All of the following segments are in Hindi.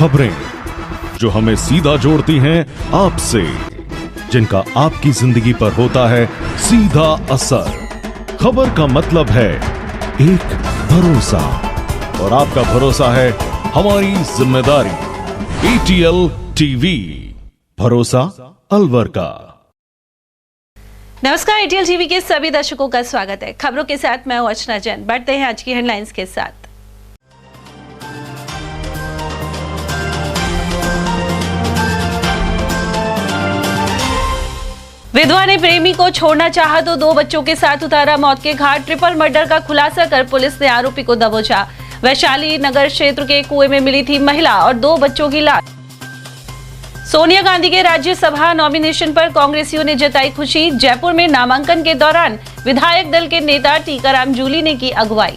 खबरें जो हमें सीधा जोड़ती हैं आपसे, जिनका आपकी जिंदगी पर होता है सीधा असर। खबर का मतलब है एक भरोसा, और आपका भरोसा है हमारी जिम्मेदारी। ATL टीवी, भरोसा अलवर का। नमस्कार, ATL टीवी के सभी दर्शकों का स्वागत है। खबरों के साथ मैं अर्चना जैन। बढ़ते हैं आज की हेडलाइंस के साथ। विधवा ने प्रेमी को छोड़ना चाहा तो 2 बच्चों के साथ उतारा मौत के घाट। ट्रिपल मर्डर का खुलासा कर पुलिस ने आरोपी को दबोचा। वैशाली नगर क्षेत्र के कुएं में मिली थी महिला और 2 बच्चों की लाश। सोनिया गांधी के राज्यसभा नॉमिनेशन पर कांग्रेसियों ने जताई खुशी। जयपुर में नामांकन के दौरान विधायक दल के नेता टीकाराम जूली ने की अगुवाई।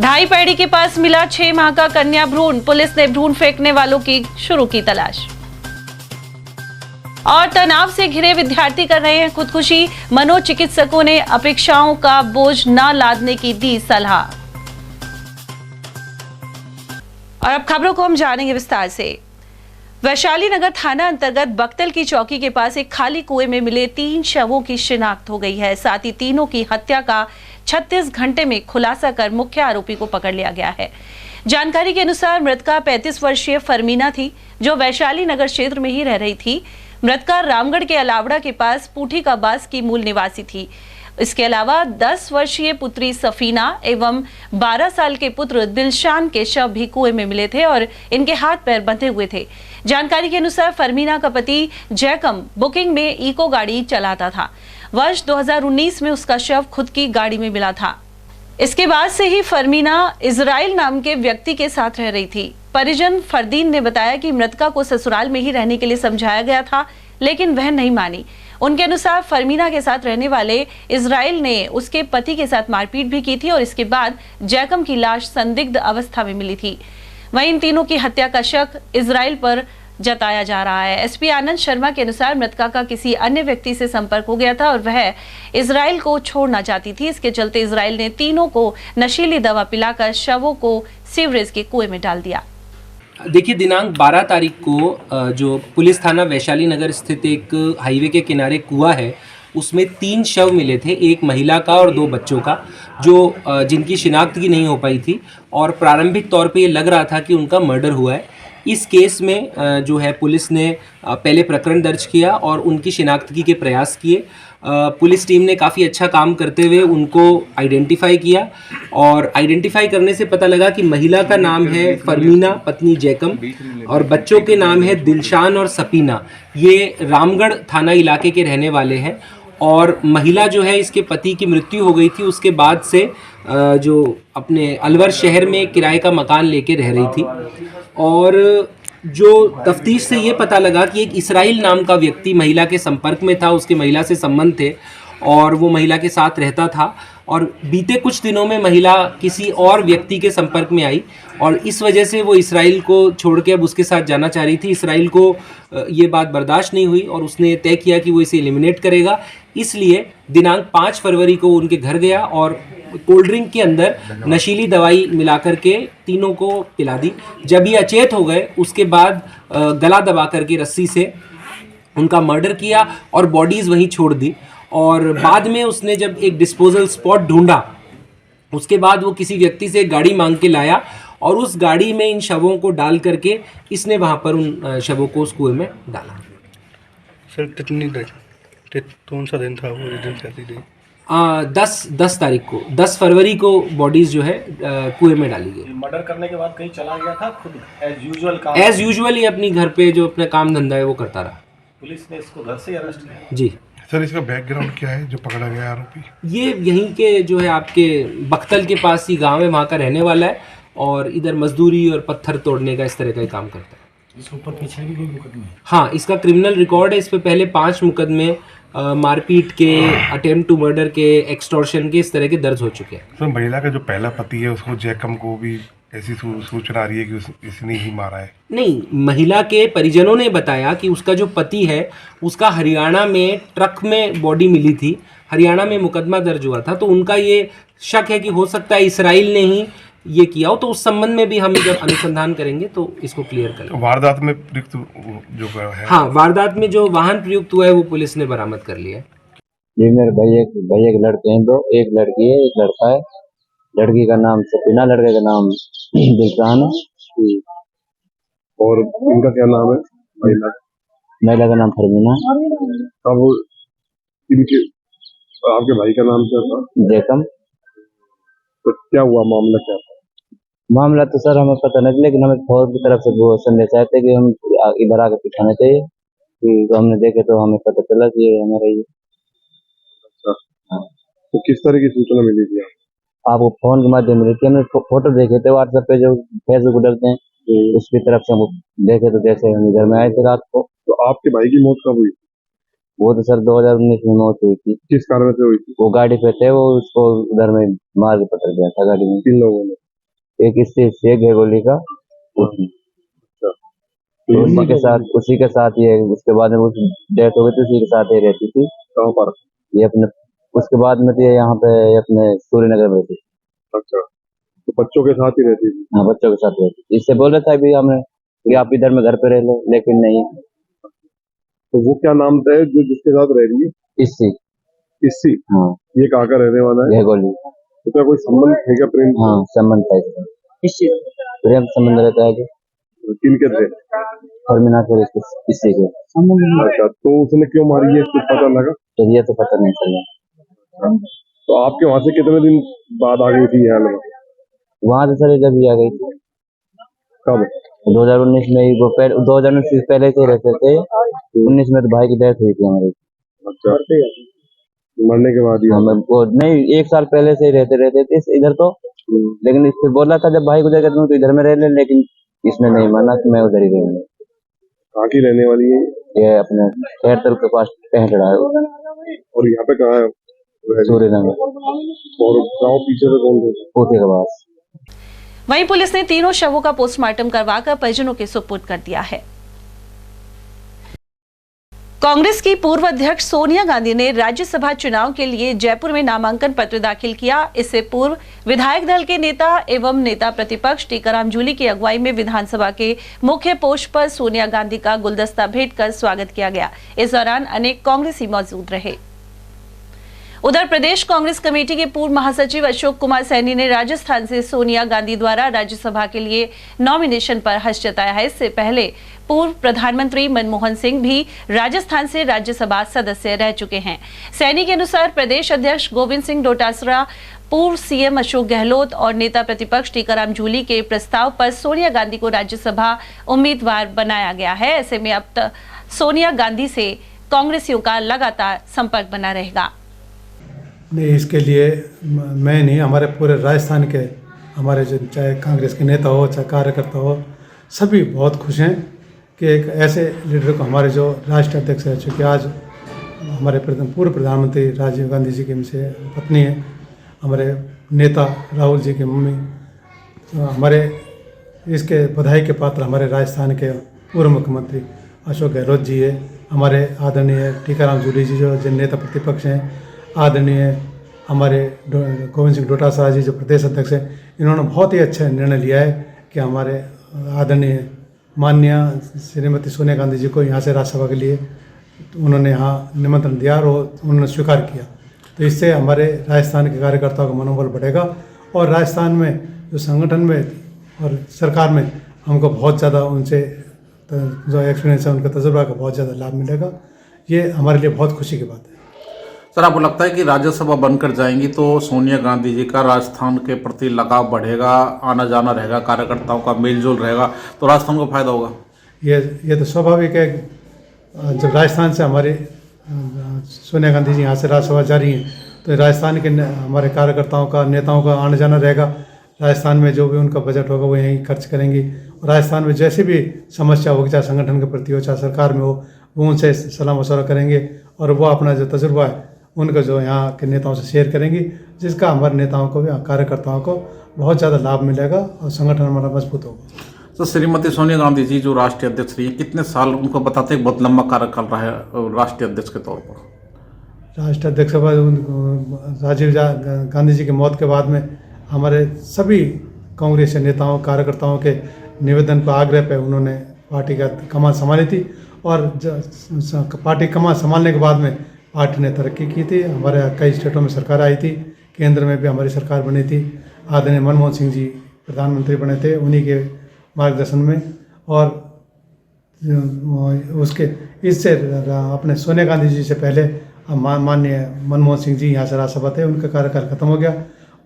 ढाई पैड़ी के पास मिला 6 माह का कन्या भ्रूण। पुलिस ने भ्रूण फेंकने वालों की शुरू की तलाश। और तनाव से घिरे विद्यार्थी कर रहे हैं खुदकुशी। मनोचिकित्सकों ने अपेक्षाओं का बोझ न लादने की दी सलाह। और अब खबरों को हम जानेंगे विस्तार से। वैशाली नगर थाना अंतर्गत बख्तल की चौकी के पास एक खाली कुएं में मिले 3 शवों की शिनाख्त हो गई है। साथ ही तीनों की हत्या का 36 घंटे में खुलासा कर मुख्य आरोपी को पकड़ लिया गया है। जानकारी के अनुसार मृतका 35 वर्षीय फरमीना थी, जो वैशाली नगर क्षेत्र में ही रह रही थी। मृतका रामगढ़ के अलावड़ा के पास पूठी का बास की मूल निवासी थी। इसके अलावा 10 वर्षीय पुत्री सफीना एवं 12 साल के पुत्र दिलशान के शव भी कुएं में मिले थे और इनके हाथ पैर बंधे हुए थे। जानकारी के अनुसार फरमीना का पति जयकम बुकिंग में इको गाड़ी चलाता था। वर्ष 2019 में उसका शव खुद की गाड़ी में मिला था। इसके बाद से ही फरमीना इजराइल नाम के व्यक्ति के साथ रह रही थी। परिजन फरदीन ने बताया कि मृतका को ससुराल में ही रहने के लिए समझाया गया था, लेकिन वह नहीं मानी। उनके अनुसार फरमीना के साथ रहने वाले इजराइल ने उसके पति के साथ मारपीट भी की थी और इसके बाद जयकम की लाश संदिग्ध अवस्था में मिली थी। वहीं इन तीनों की हत्या का शक इजराइल पर जताया जा रहा है। एसपी आनंद शर्मा के अनुसार मृतका का किसी अन्य व्यक्ति से संपर्क हो गया था और वह इजराइल को छोड़ना चाहती थी। इसके चलते इजराइल ने तीनों को नशीली दवा पिलाकर शवों को सीवरेज के कुएं में डाल दिया। देखिए, दिनांक 12 तारीख को जो पुलिस थाना वैशाली नगर स्थित एक हाईवे के किनारे कुआं है, उसमें 3 शव मिले थे, एक महिला का और 2 बच्चों का, जो जिनकी शिनाख्त की नहीं हो पाई थी और प्रारंभिक तौर पे ये लग रहा था कि उनका मर्डर हुआ है। इस केस में जो है पुलिस ने पहले प्रकरण दर्ज किया और उनकी शिनाख्तगी के प्रयास किए। पुलिस टीम ने काफ़ी अच्छा काम करते हुए उनको आइडेंटिफाई किया और आइडेंटिफाई करने से पता लगा कि महिला का नाम है फरमीना पत्नी जयकम और बच्चों के नाम है दिलशान और सपीना। ये रामगढ़ थाना इलाके के रहने वाले हैं और महिला जो है, इसके पति की मृत्यु हो गई थी। उसके बाद से जो अपने अलवर शहर में किराए का मकान लेके रह रही थी और जो तफ्तीश से ये पता लगा कि एक इसराइल नाम का व्यक्ति महिला के संपर्क में था, उसके महिला से संबंध थे और वो महिला के साथ रहता था और बीते कुछ दिनों में महिला किसी और व्यक्ति के संपर्क में आई और इस वजह से वो इसराइल को छोड़ के अब उसके साथ जाना चाह रही थी। इसराइल को ये बात बर्दाश्त नहीं हुई और उसने तय किया कि वो इसे एलिमिनेट करेगा। इसलिए दिनांक 5 फरवरी को उनके घर गया और कोल्ड ड्रिंक के अंदर नशीली दवाई मिलाकर के तीनों को पिला दी। जब ये अचेत हो गए, उसके बाद गला दबा करके रस्सी से उनका मर्डर किया और बॉडीज़ वहीं छोड़ दी। और बाद में उसने जब एक डिस्पोजल स्पॉट ढूंढा, उसके बाद वो किसी व्यक्ति से गाड़ी मांग के लाया और उस गाड़ी में इन शवों को डाल करके इसने वहाँ पर उन शवों को उस कुएं में डाला। सर कौन सा दिन था वो? दिन कैसी थी? 10 तारीख को, 10 फरवरी को बॉडीज जो है कुएं में डाली गई। मर्डर करने के बाद कहीं चला गया था खुद एज यूजुअल ही अपनी घर पे जो अपना काम धंधा है वो करता रहा। पुलिस ने इसको घर से अरेस्ट किया। जी सर, इसका बैकग्राउंड क्या है जो पकड़ा गया आरोपी? ये यहीं के जो है आपके बख्तल के पास ही गांव है, वहाँ का रहने वाला है और इधर मजदूरी और पत्थर तोड़ने का इस तरह का काम करता है। इसके ऊपर पीछे भी कोई मुकदमे? हाँ, इसका क्रिमिनल रिकॉर्ड है। इस पे पहले 5 मुकदमे मारपीट के, अटेम्प्ट टू मर्डर के, एक्सटॉर्शन के इस तरह के दर्ज हो चुके हैं। सर, महिला का जो पहला पति है उसको जयकम को भी ऐसी सूचना आ रही है कि इसने ही मारा है? नहीं, महिला के परिजनों ने बताया कि उसका जो पति है उसका हरियाणा में ट्रक में बॉडी मिली थी, हरियाणा में मुकदमा दर्ज हुआ था, तो उनका ये शक है कि हो सकता है इसराइल ने ही ये किया हो, तो उस संबंध में भी हम जब अनुसंधान करेंगे तो इसको क्लियर करेंगे। वारदात में प्रयुक्त जो है, हाँ, वारदात में जो वाहन प्रयुक्त हुआ है वो पुलिस ने बरामद कर लिया है। ये मेरे भैया के लड़के हैं, दो, एक लड़की है एक लड़का है। लड़की का नाम सफीना, लड़के का नाम दिलशान है। और इनका क्या नाम है? महिला का नाम फरमीना। अब इनके आपके भाई का नाम क्या था? जैकम। तो क्या हुआ, मामला क्या था? मामला तो सर हमें पता नहीं, लेकिन हमें फौज की तरफ से वो संदेश आए थे कि हम इधर आके पिटाना चाहिए। तो हमने देखे तो हमें पता चला कि ये हमारा ही। तो किस तरह की सूचना मिली थी आपको फोन के माध्यम मिली थी। हमने फोटो देखे थे व्हाट्सएप पे, जो फेसबुक डालते हैं, उसकी तरफ से हम देखे तो जैसे हम इधर में आए थे रात को। तो आपके भाई की मौत कब हुई? वो तो सर 2019 में मौत हुई थी। किस कारण से हुई थी? वो गाड़ी पे थे, वो उसको उधर में मार के पकड़ गया था गाड़ी में। किन लोगों ने? एक इससे शेख है गोली का, उसने। तो उसी के साथ ये, उसके बाद में उसकी डेथ हो गई थी, उसी के साथ ही रहती थी। कहाँ पर? ये अपने, उसके बाद में तो ये यहाँ पे अपने सूर्यनगर में रहती थी। अच्छा, तो बच्चों के साथ ही रहती थी? हाँ, बच्चों के साथ रहती थी। इससे बोल रहा था अभी हमने कि आप इधर में घर पे रह लो, लेकिन नहीं। तो वो क्या नाम था जो जिसके साथ रह रही है? इसी। हाँ, ये कहाँ का रहने वाला है? ये गोली। तो क्या कोई संबंध है क्या प्रेम? हाँ, संबंध था इसका। प्रेम संबंध रहता है कि किनके थे? फरमीना के इसी के। अच्छा, तो उसने क्यों मारी है, कुछ पता लगा? तो ये तो पता नहीं चला। तो आपके वहाँ से कितने दिन बाद आ गई थी यहाँ में? वहाँ से सर जब ही आ गई थी। कब? 2019 में ही। वो 2019 से पहले से रहते थे। 19 में तो भाई की डेथ हुई थी हमारी। अच्छा, मरने के बाद ही? हाँ, वो नहीं, 1 साल पहले से ही रहते थे इधर तो। लेकिन इससे बोला था जब भाई गुजर गया तो इधर में रह ले, लेकिन इसने नहीं माना कि मैं उधर ही रहूंगा। कहाँ की रहने वाली है? ये अपने खैरतल के पास पहला है। और यहाँ पे कहाँ है? सूर्यनगर। और गाँव पीछे से कौन सा? पोते के पास। वहीं पुलिस ने तीनों शवों का पोस्टमार्टम करवाकर परिजनों के सुपुर्द कर दिया है। कांग्रेस की पूर्व अध्यक्ष सोनिया गांधी ने राज्यसभा चुनाव के लिए जयपुर में नामांकन पत्र दाखिल किया। इससे पूर्व विधायक दल के नेता एवं नेता प्रतिपक्ष टीकाराम जूली की अगुवाई में विधानसभा के मुख्य पोस्ट पर सोनिया गांधी का गुलदस्ता भेंट कर स्वागत किया गया। इस दौरान अनेक कांग्रेसी मौजूद रहे। उधर प्रदेश कांग्रेस कमेटी के पूर्व महासचिव अशोक कुमार सैनी ने राजस्थान से सोनिया गांधी द्वारा राज्यसभा के लिए नॉमिनेशन पर हर्ष जताया है। इससे पहले पूर्व प्रधानमंत्री मनमोहन सिंह भी राजस्थान से राज्यसभा सदस्य रह चुके हैं। सैनी के अनुसार प्रदेश अध्यक्ष गोविंद सिंह डोटासरा, पूर्व सीएम अशोक गहलोत और नेता प्रतिपक्ष टीकाराम जूली के प्रस्ताव पर सोनिया गांधी को राज्यसभा उम्मीदवार बनाया गया है। ऐसे में अब तक सोनिया गांधी से कांग्रेसियों का लगातार संपर्क बना रहेगा। नहीं, इसके लिए मैं नहीं, हमारे पूरे राजस्थान के हमारे जो चाहे कांग्रेस के नेता हो चाहे कार्यकर्ता हो, सभी बहुत खुश हैं कि एक ऐसे लीडर को, हमारे जो राष्ट्रीय अध्यक्ष रह चुके, आज हमारे पूर्व प्रधानमंत्री राजीव गांधी जी की उनसे पत्नी है, हमारे नेता राहुल जी की मम्मी, तो हमारे इसके बधाई के पात्र हमारे राजस्थान के पूर्व मुख्यमंत्री अशोक गहलोत जी है, हमारे आदरणीय टीकाराम जूली जी जो जिन नेता प्रतिपक्ष हैं, आदरणीय हमारे गोविंद सिंह डोटासरा जी जो प्रदेश अध्यक्ष हैं। इन्होंने बहुत ही अच्छा निर्णय लिया है कि हमारे आदरणीय माननीय श्रीमती सोनिया गांधी जी को यहाँ से राज्यसभा के लिए उन्होंने यहाँ निमंत्रण दिया और उन्होंने स्वीकार किया। तो इससे हमारे राजस्थान के कार्यकर्ताओं का मनोबल बढ़ेगा और राजस्थान में जो संगठन में और सरकार में हमको बहुत ज़्यादा उनसे जो एक्सपीरियंस है, उनका तजुर्बा का बहुत ज़्यादा लाभ मिलेगा। ये हमारे लिए बहुत खुशी की बात है। सर, आपको लगता है कि राज्यसभा बनकर जाएंगी तो सोनिया गांधी जी का राजस्थान के प्रति लगाव बढ़ेगा, आना जाना रहेगा, कार्यकर्ताओं का मेलजोल रहेगा, तो राजस्थान को फायदा होगा? ये तो स्वाभाविक है। जब राजस्थान से हमारी सोनिया गांधी जी यहाँ से राज्यसभा जा रही हैं तो राजस्थान के हमारे कार्यकर्ताओं का, नेताओं का आना जाना रहेगा। राजस्थान में जो भी उनका बजट होगा वो यहीं खर्च करेंगी और राजस्थान में जैसी भी समस्या होगी, चाहे संगठन के प्रति हो चाहे सरकार में हो, वो उनसे सलाह मशवरा करेंगे और वो अपना जो तजुर्बा है उनका जो यहाँ के नेताओं से शेयर करेंगी, जिसका हमारे नेताओं को भी, कार्यकर्ताओं को बहुत ज़्यादा लाभ मिलेगा और संगठन हमारा मजबूत होगा। तो श्रीमती सोनिया गांधी जी जो राष्ट्रीय अध्यक्ष रही है, कितने साल उनको बताते हैं बहुत लंबा कार्यकाल रहा है राष्ट्रीय अध्यक्ष के तौर पर? राष्ट्रीय अध्यक्ष राजीव गांधी जी की मौत के बाद में हमारे सभी कांग्रेस के नेताओं कार्यकर्ताओं के निवेदन पर आग्रह पे उन्होंने पार्टी का कमान संभाली थी और पार्टी कमान संभालने के बाद में पार्टी ने तरक्की की थी। हमारे कई स्टेटों में सरकार आई थी, केंद्र में भी हमारी सरकार बनी थी। आदरणीय मनमोहन सिंह जी प्रधानमंत्री बने थे, उन्हीं के मार्गदर्शन में। और उसके इससे अपने सोनिया गांधी जी से पहले माननीय मनमोहन सिंह जी यहाँ से राज्यसभा थे, उनका कार्यकाल खत्म हो गया,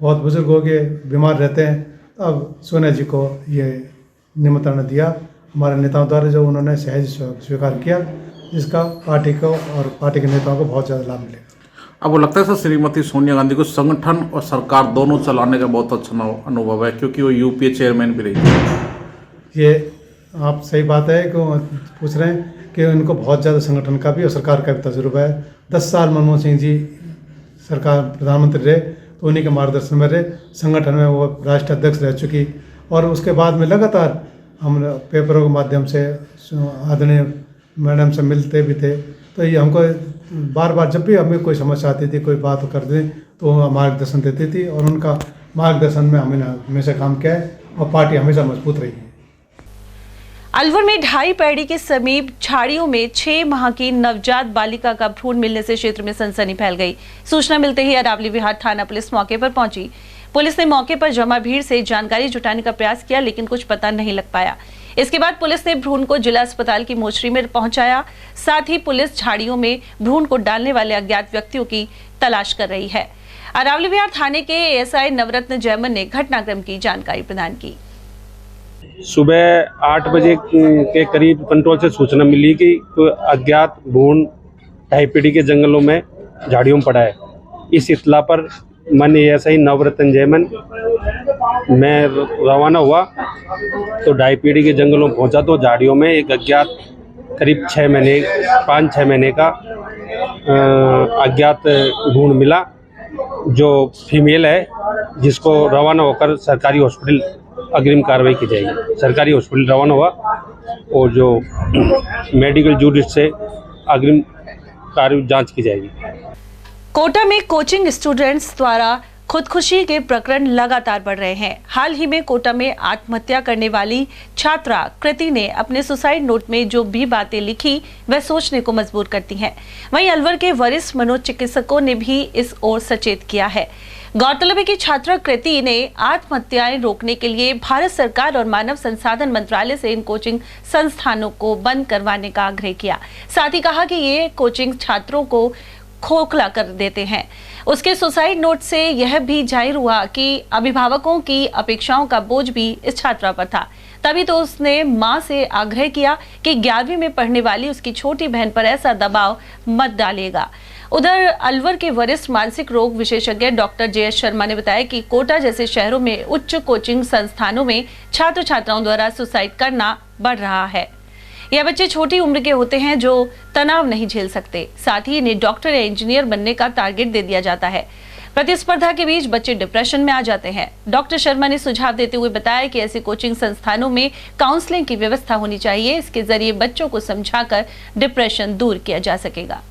बहुत बुजुर्ग हो गए, बीमार रहते हैं। अब सोनिया जी को ये निमंत्रण दिया हमारे नेताओं द्वारा, जो उन्होंने सहज स्वीकार किया, जिसका पार्टी को और पार्टी के नेताओं को बहुत ज़्यादा लाभ मिलेगा। अब वो लगता है सर श्रीमती सोनिया गांधी को संगठन और सरकार दोनों चलाने का बहुत अच्छा अनुभव है, क्योंकि वो यूपीए चेयरमैन भी रही थी। ये आप सही बात है कि पूछ रहे हैं कि उनको बहुत ज़्यादा संगठन का भी और सरकार का भी तजुर्बा है। 10 साल मनमोहन सिंह जी सरकार प्रधानमंत्री रहे, तो उन्हीं के मार्गदर्शन में रहे। संगठन में वो राष्ट्रीय अध्यक्ष रह चुकी और उसके बाद में लगातार हम पेपरों के माध्यम से आदरणीय मैडम से मिलते भी थे। तो ये हमको बार बार जब भी हमें कोई समस्या आती थी, कोई बात करते थे, तो वो मार्गदर्शन देती थी और उनका मार्गदर्शन में हमने हमेशा काम किया है और पार्टी हमेशा मजबूत रही है। अलवर में ढाई पैड़ी के समीप झाड़ियों में 6 माह की नवजात बालिका का भ्रूण मिलने से क्षेत्र में सनसनी फैल गई। सूचना मिलते ही अरावली विहार थाना पुलिस मौके पर पहुंची। पुलिस ने मौके पर जमा भीड़ से जानकारी जुटाने का प्रयास किया, लेकिन कुछ पता नहीं लग पाया। इसके बाद पुलिस ने भ्रूण को जिला अस्पताल की मोर्चरी में पहुंचाया। साथ ही पुलिस झाड़ियों में भ्रूण को डालने वाले अज्ञात व्यक्तियों की तलाश कर रही है। अरावली विहार थाने के एएसआई नवरत्न जैमन ने घटनाक्रम की जानकारी प्रदान की। सुबह 8 बजे के करीब कंट्रोल से सूचना मिली कि कोई अज्ञात भ्रूण ढाईपीढ़ी के जंगलों में झाड़ियों में पड़ा है। इस इत्तला पर माननीय एएसआई नवरत्न जैमन मैं रवाना हुआ तो ढाईपीढ़ी के जंगलों में पहुंचा तो झाड़ियों में एक अज्ञात करीब 5-6 महीने का अज्ञात भ्रूण मिला, जो फीमेल है, जिसको रवाना होकर सरकारी हॉस्पिटल अग्रिम कार्रवाई की जाएगी। सरकारी हॉस्पिटल रवाना हुआ और जो मेडिकल जूडिस से अग्रिम कार्य जांच की जाएगी। कोटा में कोचिंग स्टूडेंट्स द्वारा खुदकुशी के प्रकरण लगातार बढ़ रहे हैं। हाल ही में कोटा में आत्महत्या करने वाली छात्रा कृति ने अपने सुसाइड नोट में जो भी बातें लिखी वह सोचने को मजबूर करती हैं। वहीं अलवर के वरिष्ठ मनोचिकित्सकों ने भी इस ओर सचेत किया है। गौरतलब है कि छात्रा कृति ने आत्महत्याएं रोकने के लिए भारत सरकार और मानव संसाधन मंत्रालय से इन कोचिंग संस्थानों को बंद करवाने का आग्रह किया। साथ ही कहा कि ये कोचिंग छात्रों को खोखला कर देते हैं। उसके सुसाइड नोट से यह भी जाहिर हुआ कि अभिभावकों की अपेक्षाओं का बोझ भी इस छात्रा पर था। तभी तो उसने मां से आग्रह किया कि 11वीं में पढ़ने वाली उसकी छोटी बहन पर ऐसा दबाव मत डालिएगा। उधर अलवर के वरिष्ठ मानसिक रोग विशेषज्ञ डॉक्टर JS शर्मा ने बताया कि कोटा जैसे शहरों में उच्च कोचिंग संस्थानों में छात्र छात्राओं द्वारा सुसाइड करना बढ़ रहा है। यह बच्चे छोटी उम्र के होते हैं जो तनाव नहीं झेल सकते। साथ ही इन्हें डॉक्टर या इंजीनियर बनने का टारगेट दे दिया जाता है। प्रतिस्पर्धा के बीच बच्चे डिप्रेशन में आ जाते हैं। डॉक्टर शर्मा ने सुझाव देते हुए बताया कि ऐसे कोचिंग संस्थानों में काउंसलिंग की व्यवस्था होनी चाहिए। इसके जरिए बच्चों को समझाकर डिप्रेशन दूर किया जा सकेगा।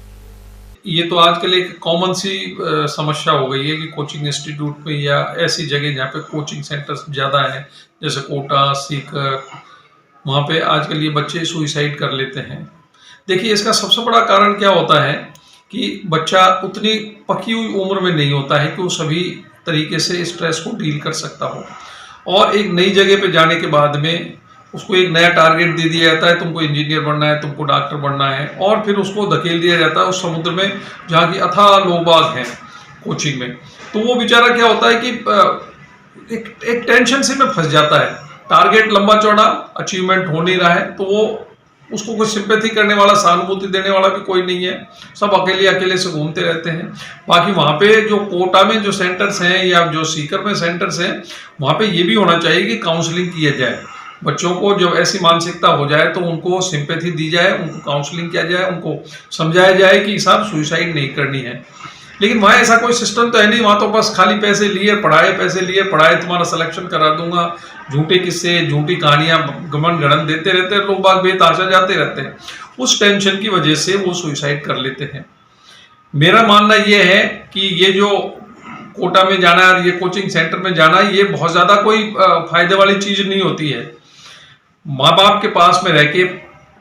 ये तो आजकल एक कॉमन सी समस्या हो गई है कि कोचिंग इंस्टीट्यूट में या ऐसी जगह जहाँ पे कोचिंग सेंटर्स ज़्यादा हैं, जैसे कोटा, सीकर, वहाँ पे आजकल ये बच्चे सुइसाइड कर लेते हैं। देखिए, इसका सबसे बड़ा कारण क्या होता है कि बच्चा उतनी पकी हुई उम्र में नहीं होता है कि वो सभी तरीके से स्ट्रेस को डील कर सकता हो, और एक नई जगह पे जाने के बाद में उसको एक नया टारगेट दे दिया जाता है, तुमको इंजीनियर बनना है, तुमको डॉक्टर बनना है, और फिर उसको धकेल दिया जाता है उस समुद्र में जहाँ की अथाह लोबाग है कोचिंग में। तो वो बेचारा क्या होता है कि एक टेंशन से में फंस जाता है। टारगेट लंबा चौड़ा, अचीवमेंट हो नहीं रहा है, तो वो उसको कोई सिंपैथी करने वाला, सहानुभूति देने वाला भी कोई नहीं है। सब अकेले से घूमते रहते हैं। बाकी वहाँ पे जो कोटा में जो सेंटर्स हैं या जो सीकर में सेंटर्स हैं, वहाँ पे ये भी होना चाहिए कि काउंसलिंग किया जाए। बच्चों को जब ऐसी मानसिकता हो जाए तो उनको सिंपैथी दी जाए, उनको काउंसलिंग किया जाए, उनको समझाया जाए कि साहब सुसाइड नहीं करनी है। लेकिन वहाँ ऐसा कोई सिस्टम तो है नहीं। वहाँ तो बस खाली पैसे लिए पढ़ाए, तुम्हारा सिलेक्शन करा दूंगा, झूठे किस्से, झूठी कहानियां गमन गणन देते रहते हैं। लोग बाग बेताशा जाते रहते हैं। उस टेंशन की वजह से वो सुसाइड कर लेते हैं। मेरा मानना ये है कि ये जो कोटा में जाना है, ये कोचिंग सेंटर में जाना है, ये बहुत ज़्यादा कोई फायदे वाली चीज़ नहीं होती है। माँ बाप के पास में रह के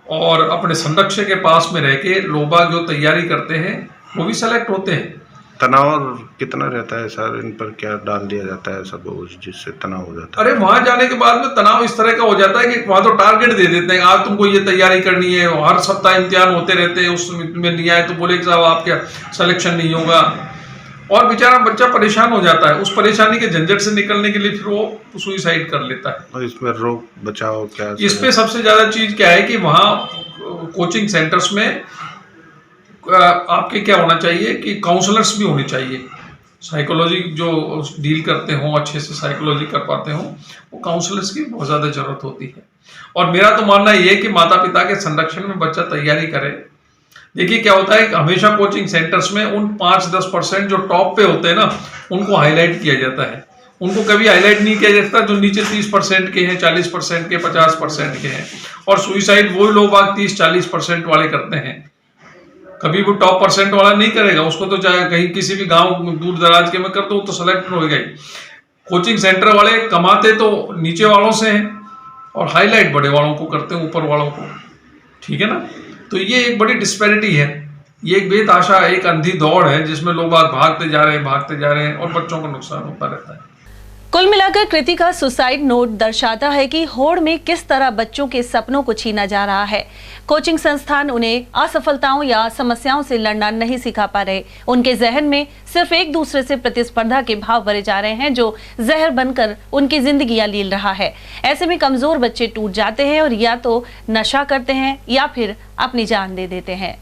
और अपने संरक्षक के पास में रह के लोग जो तैयारी करते हैं वो भी सेलेक्ट होते हैं। तनाव कितना रहता है सर, इन पर क्या डाल दिया जाता है सब जिससे तनाव हो जाता है? अरे वहां जाने के बाद में तनाव इस तरह का हो जाता है कि वहां तो टारगेट दे देते हैं, आज तुमको ये तैयारी करनी है, हर सप्ताह इम्तिहान होते रहते हैं, उसमें नहीं आए तो बोले कि साहब आपका सिलेक्शन नहीं होगा, और बेचारा बच्चा परेशान हो जाता है। उस परेशानी के झंझट से निकलने के लिए फिर वो सुइसाइड कर लेता है। और इसमें रोक बचाव क्या? इस पे सबसे ज्यादा चीज क्या है कि वहाँ कोचिंग सेंटर्स में आपके क्या होना चाहिए कि काउंसलर्स भी होने चाहिए, साइकोलॉजी जो डील करते हों, अच्छे से साइकोलॉजी कर पाते हों, वो काउंसलर्स की बहुत ज़्यादा ज़रूरत होती है। और मेरा तो मानना ये है कि माता पिता के संरक्षण में बच्चा तैयारी करे। देखिए क्या होता है कि हमेशा कोचिंग सेंटर्स में उन 5-10% जो टॉप पे होते हैं ना, उनको हाईलाइट किया जाता है। उनको कभी हाईलाइट नहीं किया जाता जो नीचे 30% के हैं, 40% के, 50% के हैं। और सुइसाइड वही लोग 30-40% वाले करते हैं, कभी वो टॉप % वाला नहीं करेगा। उसको तो चाहे कहीं किसी भी गांव दूर दराज के में कर दो तो सेलेक्ट होगा ही। कोचिंग सेंटर वाले कमाते तो नीचे वालों से हैं और हाईलाइट बड़े वालों को करते हैं, ऊपर वालों को। ठीक है ना? तो ये एक बड़ी डिस्पैरिटी है, ये एक बेतहाशा, एक अंधी दौड़ है जिसमें लोग भागते जा रहे हैं और बच्चों को नुकसान होता रहता है। कुल मिलाकर कृति का सुसाइड नोट दर्शाता है कि होड़ में किस तरह बच्चों के सपनों को छीना जा रहा है। कोचिंग संस्थान उन्हें असफलताओं या समस्याओं से लड़ना नहीं सिखा पा रहे। उनके जहन में सिर्फ एक दूसरे से प्रतिस्पर्धा के भाव भरे जा रहे हैं जो जहर बनकर उनकी जिंदगियां लील रहा है। ऐसे में कमजोर बच्चे टूट जाते हैं और या तो नशा करते हैं या फिर अपनी जान दे देते हैं।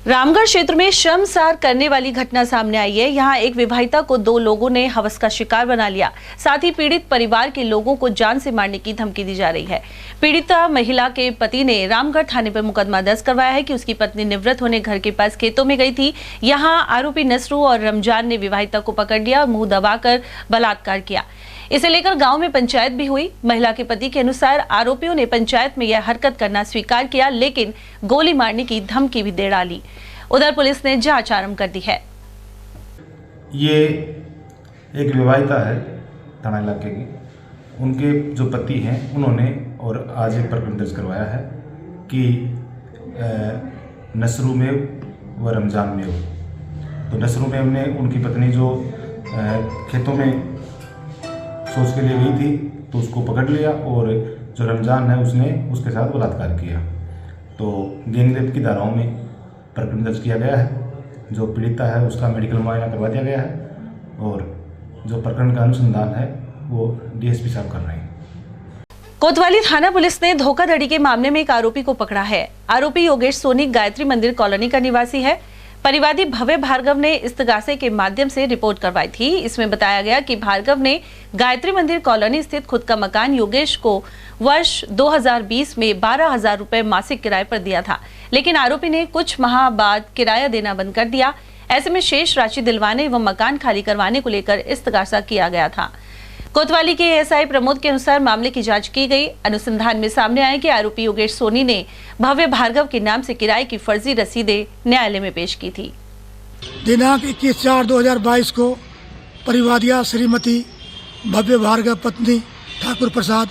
रामगढ़ क्षेत्र में शर्मसार करने वाली घटना सामने आई है। यहाँ एक विवाहिता को 2 लोगों ने हवस का शिकार बना लिया। साथ ही पीड़ित परिवार के लोगों को जान से मारने की धमकी दी जा रही है। पीड़िता महिला के पति ने रामगढ़ थाने पर मुकदमा दर्ज करवाया है कि उसकी पत्नी निवृत्त होने घर के पास खेतों में गई थी। यहाँ आरोपी नसरू और रमजान ने विवाहिता को पकड़ लिया और मुंह दबाकर बलात्कार किया। इसे लेकर गांव में पंचायत भी हुई। महिला के पति के अनुसार आरोपियों ने पंचायत में यह हरकत करना स्वीकार किया, लेकिन गोली मारने की धमकी भी दे डाली। उधर पुलिस ने जांच आरंभ कर दी है। ये एक विवाहिता है थाना इलाके की, उनके जो पति हैं उन्होंने और आज एक प्रकरण दर्ज करवाया है कि नसरू में व रमजान में हो। तो नसरू में हमने उनकी पत्नी जो खेतों में सोच के लिए गई थी तो उसको पकड़ लिया, और जो रमजान है उसने उसके साथ बलात्कार किया। तो गैंगरेप की धाराओं में प्रकरण दर्ज किया गया है। जो पीड़िता है उसका मेडिकल मुआयना करवा दिया गया है और जो प्रकरण का अनुसंधान है वो डीएसपी साहब कर रहे हैं। कोतवाली थाना पुलिस ने धोखाधड़ी के मामले में एक आरोपी को पकड़ा है। आरोपी योगेश सोनी गायत्री मंदिर कॉलोनी का निवासी है। परिवादी भव्य भार्गव ने इस्तगासे के माध्यम से रिपोर्ट करवाई थी। इसमें बताया गया कि भार्गव ने गायत्री मंदिर कॉलोनी स्थित खुद का मकान योगेश को वर्ष 2020 में 12,000 रुपए मासिक किराए पर दिया था, लेकिन आरोपी ने कुछ माह बाद किराया देना बंद कर दिया। ऐसे में शेष राशि दिलवाने व मकान खाली करवाने को लेकर इस्तगासा किया गया था। कोतवाली के एएसआई प्रमोद के अनुसार मामले की जांच की गई। अनुसंधान में सामने आया कि आरोपी योगेश सोनी ने भव्य भार्गव के नाम से किराए की फर्जी रसीदें न्यायालय में पेश की थी। दिनांक 21/4/2022 को परिवादिया श्रीमती भव्य भार्गव पत्नी ठाकुर प्रसाद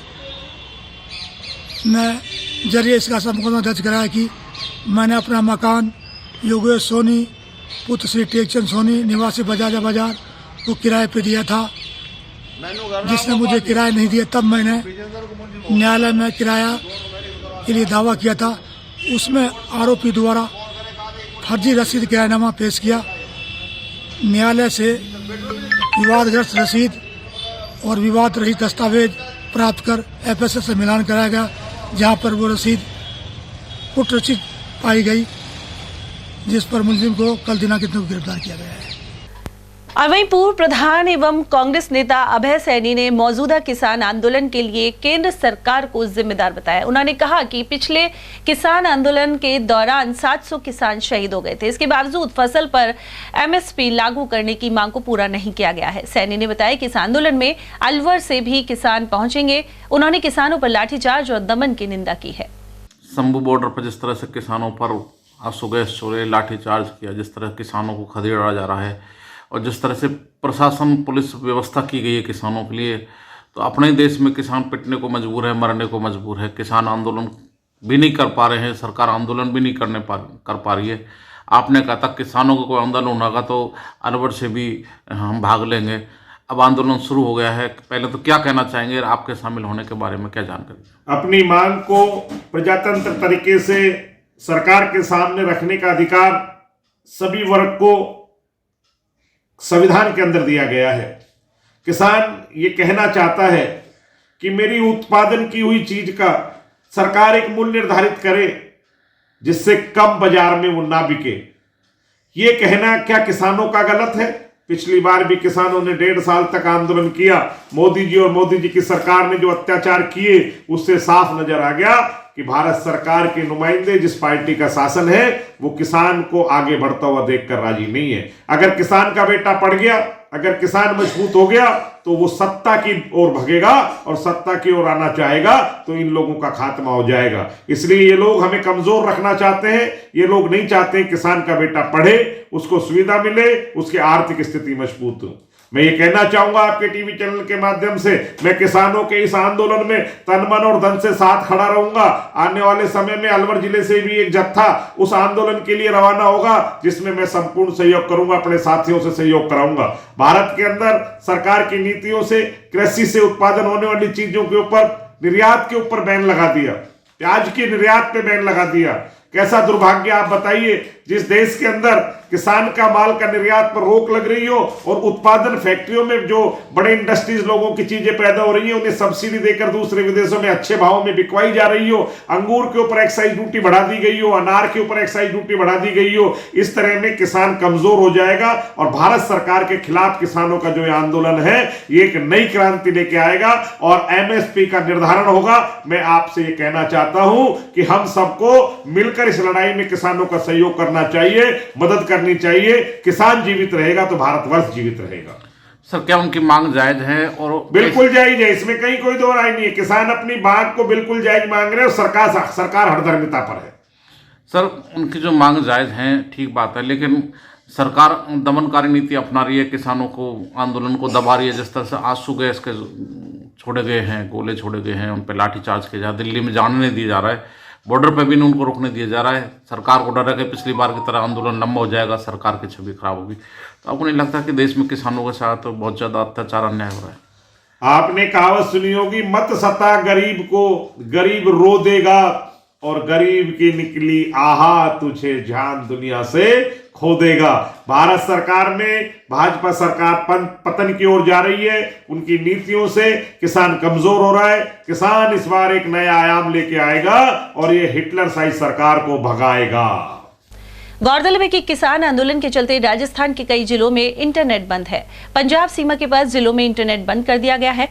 ने जरिए इसका मुकदमा दर्ज कराया कि मैंने अपना मकान योगेश सोनी पुत्र श्री टेकचंद सोनी निवासी बजाजा बाजार को किराए पर दिया था, जिसने मुझे किराया नहीं दिया। तब मैंने न्यायालय में किराया के लिए दावा किया था। उसमें आरोपी द्वारा फर्जी रसीद किरायानामा पेश किया। न्यायालय से विवादग्रस्त रसीद और विवाद रहित दस्तावेज प्राप्त कर एफएसएल से मिलान कराया गया, जहां पर वो रसीद कुटरचित पाई गई, जिस पर मुलजिम को कल दिनांक को गिरफ्तार किया गया है। और वहीं पूर्व प्रधान एवं कांग्रेस नेता अभय सैनी ने मौजूदा किसान आंदोलन के लिए केंद्र सरकार को जिम्मेदार बताया। उन्होंने कहा कि पिछले किसान आंदोलन के दौरान 700 किसान शहीद हो गए थे। इसके बावजूद फसल पर एमएसपी लागू करने की मांग को पूरा नहीं किया गया है। सैनी ने बताया कि इस आंदोलन में अलवर से भी किसान पहुंचेंगे। उन्होंने किसानों पर लाठीचार्ज और दमन की निंदा की है। शंभू बॉर्डर पर जिस तरह से किसानों पर असुगैस छोड़े लाठीचार्ज किया, जिस तरह किसानों को खदेड़ा जा रहा है, और जिस तरह से प्रशासन पुलिस व्यवस्था की गई है किसानों के लिए, तो अपने देश में किसान पिटने को मजबूर है, मरने को मजबूर है। किसान आंदोलन भी नहीं कर पा रहे हैं, सरकार आंदोलन भी नहीं कर पा रही है। आपने कहा था किसानों को कोई आंदोलन होगा तो अनवर से भी हम भाग लेंगे। अब आंदोलन शुरू हो गया है, पहले तो क्या कहना चाहेंगे आपके शामिल होने के बारे में, क्या जानकारी? अपनी मांग को प्रजातंत्र तरीके से सरकार के सामने रखने का अधिकार सभी वर्ग को संविधान के अंदर दिया गया है। किसान ये कहना चाहता है कि मेरी उत्पादन की हुई चीज का सरकार एक मूल्य निर्धारित करे जिससे कम बाजार में वो ना बिके। ये कहना क्या किसानों का गलत है? पिछली बार भी किसानों ने 1.5 साल तक आंदोलन किया। मोदी जी और मोदी जी की सरकार ने जो अत्याचार किए उससे साफ नजर आ गया कि भारत सरकार के नुमाइंदे जिस पार्टी का शासन है वो किसान को आगे बढ़ता हुआ देखकर राजी नहीं है। अगर किसान का बेटा पढ़ गया, अगर किसान मजबूत हो गया तो वो सत्ता की ओर भगेगा और सत्ता की ओर आना चाहेगा तो इन लोगों का खात्मा हो जाएगा। इसलिए ये लोग हमें कमजोर रखना चाहते हैं। ये लोग नहीं चाहते किसान का बेटा पढ़े, उसको सुविधा मिले, उसकी आर्थिक स्थिति मजबूत हो। मैं ये कहना चाहूंगा आपके टीवी चैनल के माध्यम से, मैं किसानों के इस आंदोलन में तन मन और धन से साथ खड़ा रहूंगा। आने वाले समय में अलवर जिले से भी एक जत्था उस आंदोलन के लिए रवाना होगा जिसमें मैं संपूर्ण सहयोग करूंगा, अपने साथियों से सहयोग कराऊंगा। भारत के अंदर सरकार की नीतियों से कृषि से उत्पादन होने वाली चीजों के ऊपर, निर्यात के ऊपर बैन लगा दिया, प्याज के निर्यात पे बैन लगा दिया। कैसा दुर्भाग्य आप बताइए, जिस देश के अंदर किसान का माल का निर्यात पर रोक लग रही हो और उत्पादन फैक्ट्रियों में जो बड़े इंडस्ट्रीज लोगों की चीजें पैदा हो रही हैं उन्हें सब्सिडी देकर दूसरे विदेशों में अच्छे भाव में बिकवाई जा रही हो, अंगूर के ऊपर एक्साइज ड्यूटी बढ़ा दी गई हो, अनार के ऊपर एक्साइज ड्यूटी बढ़ा दी गई हो, इस तरह में किसान कमजोर हो जाएगा और भारत सरकार के खिलाफ किसानों का जो आंदोलन है ये एक नई क्रांति लेके आएगा और एमएसपी का निर्धारण होगा। मैं आपसे ये कहना चाहता हूं कि हम सबको मिलकर इस लड़ाई में किसानों का सहयोग करना चाहिए, मदद करनी चाहिए। किसान जीवित रहेगा तो भारतवर्ष जीवित रहेगा। सर, क्या उनकी मांग जायज है? और बिल्कुल जायज है, इसमें कहीं कोई दो राय नहीं है। किसान अपनी मांग को बिल्कुल जायज मांग रहे हैं और सरकार हरदर्मिता पर है। सर, उनकी जो मांग जायज है, ठीक बात है, लेकिन सरकार दमनकारी नीति अपना रही है, किसानों को, आंदोलन को दबा रही है। जिस तरह से आंसू गैस के छोड़े गए हैं, गोले छोड़े गए हैं, उन पर लाठीचार्ज किया जा रहा है, दिल्ली में जाने नहीं दिया जा रहा है, बॉर्डर पे भी नहीं उनको रोकने दिया जा रहा है। सरकार को डर है कि पिछली बार की तरह आंदोलन लंबा हो जाएगा, सरकार की छवि खराब होगी। तो आपको नहीं लगता कि देश में किसानों के साथ तो बहुत ज़्यादा अत्याचार, अन्याय हो रहा है? आपने कहावत सुनी होगी, मत सता गरीब को, गरीब रो देगा और गरीब की निकली आहा तुझे जान दुनिया से खो देगा। भारत सरकार में भाजपा सरकार पतन की ओर जा रही है। उनकी नीतियों से किसान कमजोर हो रहा है। किसान इस बार एक नया आयाम लेके आएगा और ये हिटलर साइज सरकार को भगाएगा। गौरतलब है कि किसान आंदोलन के चलते राजस्थान के कई जिलों में इंटरनेट बंद है। पंजाब सीमा के पास जिलों में इंटरनेट बंद कर दिया गया है।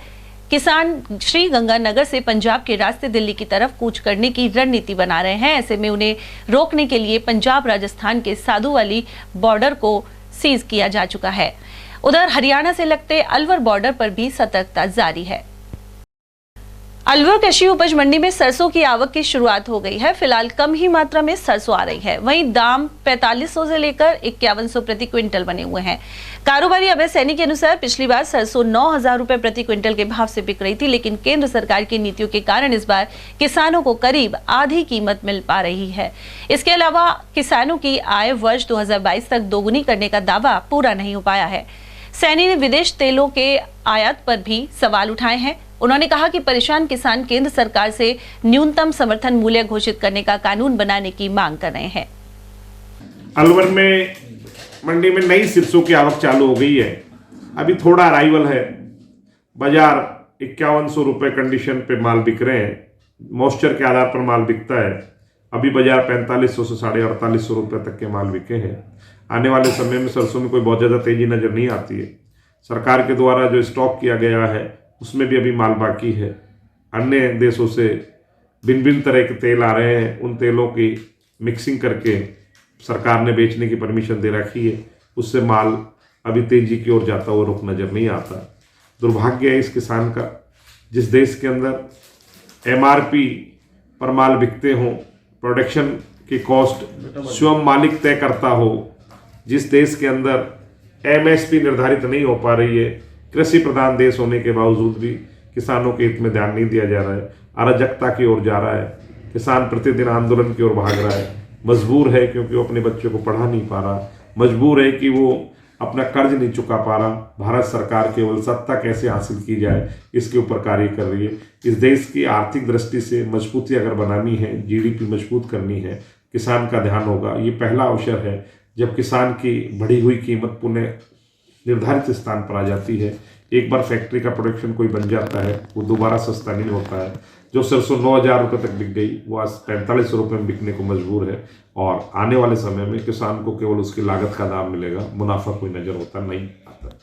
किसान श्री गंगानगर से पंजाब के रास्ते दिल्ली की तरफ कूच करने की रणनीति बना रहे हैं। ऐसे में उन्हें रोकने के लिए पंजाब राजस्थान के साधुवाली बॉर्डर को सीज किया जा चुका है। उधर हरियाणा से लगते अलवर बॉर्डर पर भी सतर्कता जारी है। अलवर कृषि उपज मंडी में सरसों की आवक की शुरुआत हो गई है। फिलहाल कम ही मात्रा में सरसों आ रही है। वहीं दाम 4500 से लेकर 5100 प्रति क्विंटल बने हुए हैं। कारोबारी अभय सैनी के अनुसार पिछली बार सरसों 9000 रुपए प्रति क्विंटल के भाव से बिक रही थी, लेकिन केंद्र सरकार की नीतियों के कारण इस बार किसानों को करीब आधी कीमत मिल पा रही है। इसके अलावा किसानों की आय वर्ष 2022 तक दोगुनी करने का दावा पूरा नहीं हो पाया है। सैनी ने विदेश तेलों के आयात पर भी सवाल उठाए हैं। उन्होंने कहा कि परेशान किसान केंद्र सरकार से न्यूनतम समर्थन मूल्य घोषित करने का कानून बनाने की मांग कर रहे हैं। अलवर में मंडी में नई सरसों की आवक चालू हो गई है। अभी थोड़ा अराइवल है। बाजार 5100 रुपये कंडीशन पे माल बिक रहे हैं। मॉइस्चर के आधार पर माल बिकता है। अभी बाजार 4500 से 4850 रुपये तक के माल बिके हैं। आने वाले समय में सरसों में कोई बहुत ज़्यादा तेजी नज़र नहीं आती है। सरकार के द्वारा जो स्टॉक किया गया है उसमें भी अभी माल बाकी है। अन्य देशों से भिन्न भिन्न तरह के तेल आ रहे हैं। उन तेलों की मिक्सिंग करके सरकार ने बेचने की परमिशन दे रखी है। उससे माल अभी तेजी की ओर जाता हुआ रुख नज़र नहीं आता। दुर्भाग्य है इस किसान का, जिस देश के अंदर एमआरपी पर माल बिकते हों, प्रोडक्शन की कॉस्ट स्वयं मालिक तय करता हो, जिस देश के अंदर एमएसपी निर्धारित नहीं हो पा रही है। कृषि प्रधान देश होने के बावजूद भी किसानों के हित में ध्यान नहीं दिया जा रहा है, अराजकता की ओर जा रहा है। किसान प्रतिदिन आंदोलन की ओर भाग रहा है, मजबूर है क्योंकि वो अपने बच्चों को पढ़ा नहीं पा रहा, मजबूर है कि वो अपना कर्ज नहीं चुका पा रहा। भारत सरकार केवल सत्ता कैसे हासिल की जाए इसके ऊपर कार्य कर रही है। इस देश की आर्थिक दृष्टि से मजबूती अगर बनानी है, जीडीपी मजबूत करनी है, किसान का ध्यान होगा। ये पहला अवसर है जब किसान की बढ़ी हुई कीमत पुनः निर्धारित स्थान पर आ जाती है। एक बार फैक्ट्री का प्रोडक्शन कोई बन जाता है, वो दोबारा सस्ता नहीं होता है। जो सरसों 9,000 रुपये तक बिक गई, वो आज 4500 रुपये में बिकने को मजबूर है। और आने वाले समय में किसान को केवल उसकी लागत का दाम मिलेगा, मुनाफा कोई नजर होता नहीं आता।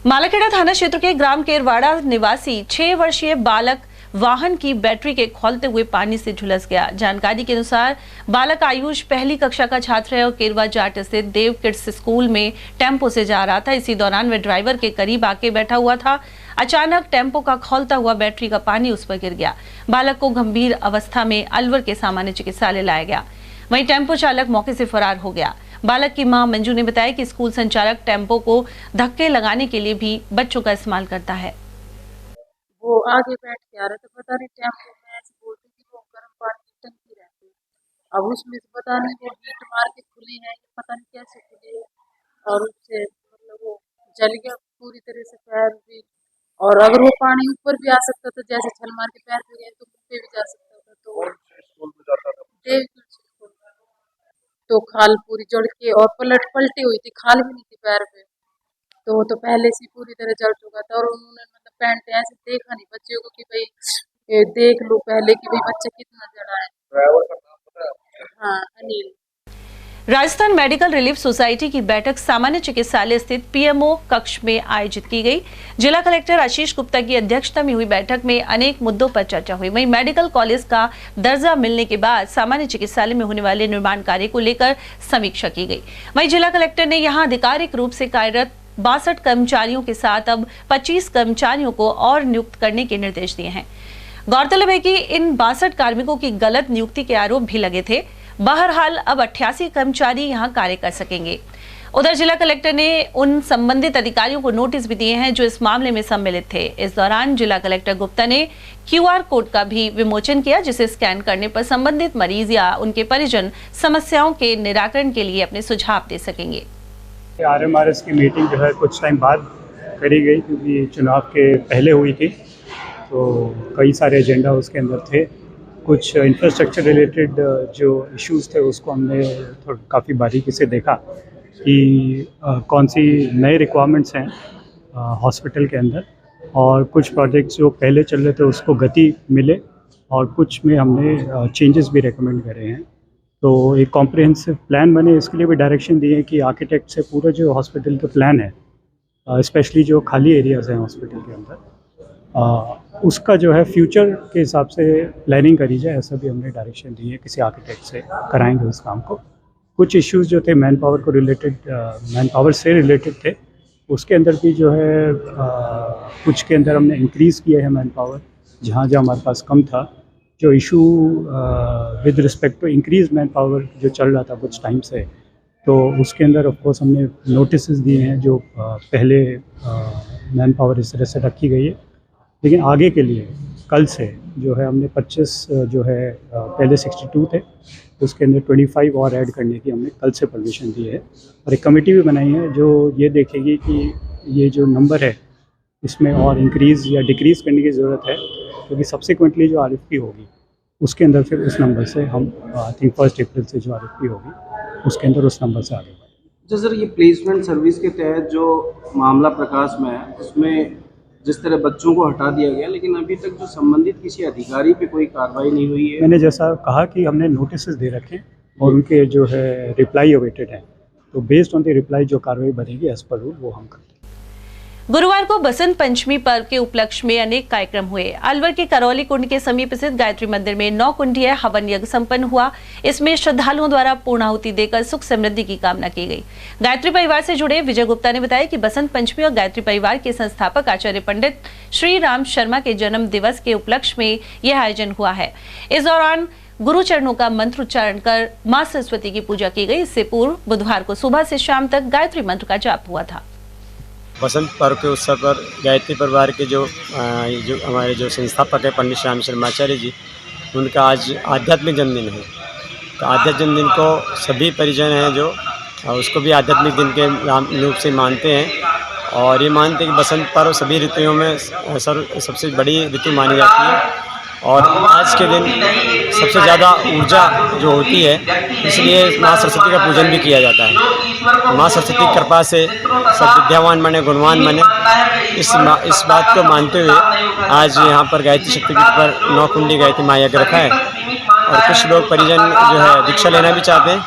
मालाखेड़ा थाना क्षेत्र के ग्राम केरवाड़ा निवासी 6 वर्षीय बालक वाहन की बैटरी के खौलते हुए पानी से झुलस गया। जानकारी के अनुसार बालक आयुष पहली कक्षा का छात्र है और केरवा जाट स्थित देव किड्स स्कूल में टेम्पो से जा रहा था। इसी दौरान वह ड्राइवर के करीब आके बैठा हुआ था। अचानक टेम्पो का खौलता हुआ बैटरी का पानी उस पर गिर गया। बालक को गंभीर अवस्था में अलवर के सामान्य चिकित्सालय लाया गया। वहीं टेम्पो चालक मौके से फरार हो गया। बालक की मां मंजू ने बताया कि स्कूल संचालक टेम्पो को धक्के लगाने के लिए भी बच्चों का इस्तेमाल करता है। वो आगे बैठ के आ रहे थे, पता नहीं टेम्पो में ऐसे बोलती थी वो गर्म पानी की टंकी रहती है, अब उसमें से पता नहीं वो हीट मार के खुली है, पता नहीं कैसे खुली है, और उससे मतलब वो जल गया पूरी तरह से पैर भी। और अगर वो पानी ऊपर भी आ सकता था, जैसे छल मार के पैर पे गए तो मुँह पे भी जा सकता था। तो खाल पूरी जड़ के और पलटी हुई थी, खाल भी नहीं थी पैर पे, तो वो तो पहले से पूरी तरह जल चुका था। और उन्होंने मतलब पैंट ऐसे देखा नहीं बच्चों को कि भाई देख लो पहले कि भाई बच्चे कितना जड़ा है। हाँ, Anil. Rajasthan medical relief society की बैठक सामान्य चिकित्सालय स्थित पीएमओ कक्ष में आयोजित की गई। जिला कलेक्टर आशीष गुप्ता की अध्यक्षता में हुई बैठक में अनेक मुद्दों पर चर्चा हुई। वहीं मेडिकल कॉलेज का दर्जा मिलने के बाद सामान्य चिकित्सालय में होने वाले निर्माण कार्य को लेकर समीक्षा की गई। वहीं जिला कलेक्टर ने यहां आधिकारिक रूप से कार्यरत 62 कर्मचारियों के साथ अब 25 कर्मचारियों को और नियुक्त करने के निर्देश दिए हैं। गौरतलब है कि इन 62 कार्मिकों की गलत नियुक्ति के आरोप भी लगे थे। बहरहाल अब 88 कर्मचारी यहां कार्य कर सकेंगे। उधर जिला कलेक्टर ने उन संबंधित अधिकारियों को नोटिस भी दिए हैं जो इस मामले में सम्मिलित थे। इस दौरान जिला कलेक्टर गुप्ता ने QR कोड का भी विमोचन किया, जिसे स्कैन करने पर संबंधित मरीज या उनके परिजन समस्याओं के निराकरण के लिए अपने सुझाव दे सकेंगे। RMRS की मीटिंग जो है कुछ टाइम बाद करी गई, क्योंकि चुनाव के पहले हुई थी, तो कई सारे एजेंडा उसके अंदर थे। कुछ इंफ्रास्ट्रक्चर रिलेटेड जो इश्यूज थे उसको हमने काफ़ी बारीकी से देखा कि कौन सी नए रिक्वायरमेंट्स हैं हॉस्पिटल के अंदर, और कुछ प्रोजेक्ट्स जो पहले चल रहे थे उसको गति मिले, और कुछ में हमने चेंजेस भी रेकमेंड करे हैं। तो एक कॉम्प्रिहेंसिव प्लान बने, इसके लिए भी डायरेक्शन दिए कि आर्किटेक्ट से पूरा जो हॉस्पिटल का प्लान है, स्पेशली जो खाली एरियाज़ हैं हॉस्पिटल के अंदर, उसका जो है फ्यूचर के हिसाब से प्लानिंग करी जाए, ऐसा भी हमने डायरेक्शन दी है। किसी आर्किटेक्ट से कराएंगे उस काम को। कुछ इश्यूज जो थे मैन पावर को रिलेटेड, मैन पावर से रिलेटेड थे, उसके अंदर भी जो है कुछ के अंदर हमने इंक्रीज़ किया है मैन पावर, जहाँ हमारे पास कम था। जो issue with respect to increase manpower जो चल रहा था कुछ टाइम से, तो उसके अंदर ऑफ कोर्स हमने नोटिस दिए हैं जो पहले मैन पावर इस तरह से रखी गई है। लेकिन आगे के लिए कल से जो है हमने 25 जो है पहले 62 थे, उसके अंदर 25 और ऐड करने की हमने कल से परमिशन दी है। और एक कमेटी भी बनाई है जो ये देखेगी कि ये जो नंबर है इसमें और इंक्रीज़ या डिक्रीज़ करने की ज़रूरत है, क्योंकि सब्सिक्वेंटली जो RFP होगी उसके अंदर फिर उस नंबर से हम आई थिंक 1 अप्रैल से जो RFP होगी उसके अंदर उस नंबर से आगे बढ़ेंगे। जो सर ये प्लेसमेंट सर्विस के तहत जो मामला प्रकाश में है, उसमें जिस तरह बच्चों को हटा दिया गया, लेकिन अभी तक जो संबंधित किसी अधिकारी पे कोई कार्रवाई नहीं हुई है। मैंने जैसा कहा कि हमने नोटिस दे रखे हैं और उनके जो है रिप्लाई अवेटेड है, तो बेस्ड ऑन द रिप्लाई जो कार्रवाई बनेगी एज पर रूल वो हम करते हैं। गुरुवार को बसंत पंचमी पर्व के उपलक्ष्य में अनेक कार्यक्रम हुए। अलवर के करौली कुंड के समीप स्थित गायत्री मंदिर में 9 कुंडीय हवन यज्ञ संपन्न हुआ। इसमें श्रद्धालुओं द्वारा पूर्णाहुति देकर सुख समृद्धि की कामना की गई। गायत्री परिवार से जुड़े विजय गुप्ता ने बताया कि बसंत पंचमी और गायत्री परिवार के संस्थापक आचार्य पंडित श्री राम शर्मा के जन्म दिवस के उपलक्ष्य में यह आयोजन हुआ है। इस दौरान गुरु चरणों का मंत्र उच्चारण कर मां सरस्वती की पूजा की गई। इससे पूर्व बुधवार को सुबह से शाम तक गायत्री मंत्र का जाप हुआ था। बसंत पर्व के उत्सव पर गायत्री परिवार के जो हमारे जो संस्थापक है पंडित श्याम शर्माचार्य जी, उनका आज आध्यात्मिक जन्मदिन है। तो आध्यात्मिक जन्मदिन को सभी परिजन हैं जो उसको भी आध्यात्मिक दिन के रूप से मानते हैं और ये मानते हैं कि बसंत पर्व सभी ऋतुओं में सबसे बड़ी ऋतु मानी जाती है और आज के दिन सबसे ज़्यादा ऊर्जा जो होती है, इसलिए माँ सरस्वती का पूजन भी किया जाता है। माँ सरस्वती की कृपा से सब विद्यावान बने, गुणवान बने, इस बात को मानते हुए आज यहाँ पर गायत्री शक्तिपीठ पर 9 कुंडी गायत्री महायज्ञ रखा है और कुछ लोग परिजन जो है दीक्षा लेना भी चाहते हैं,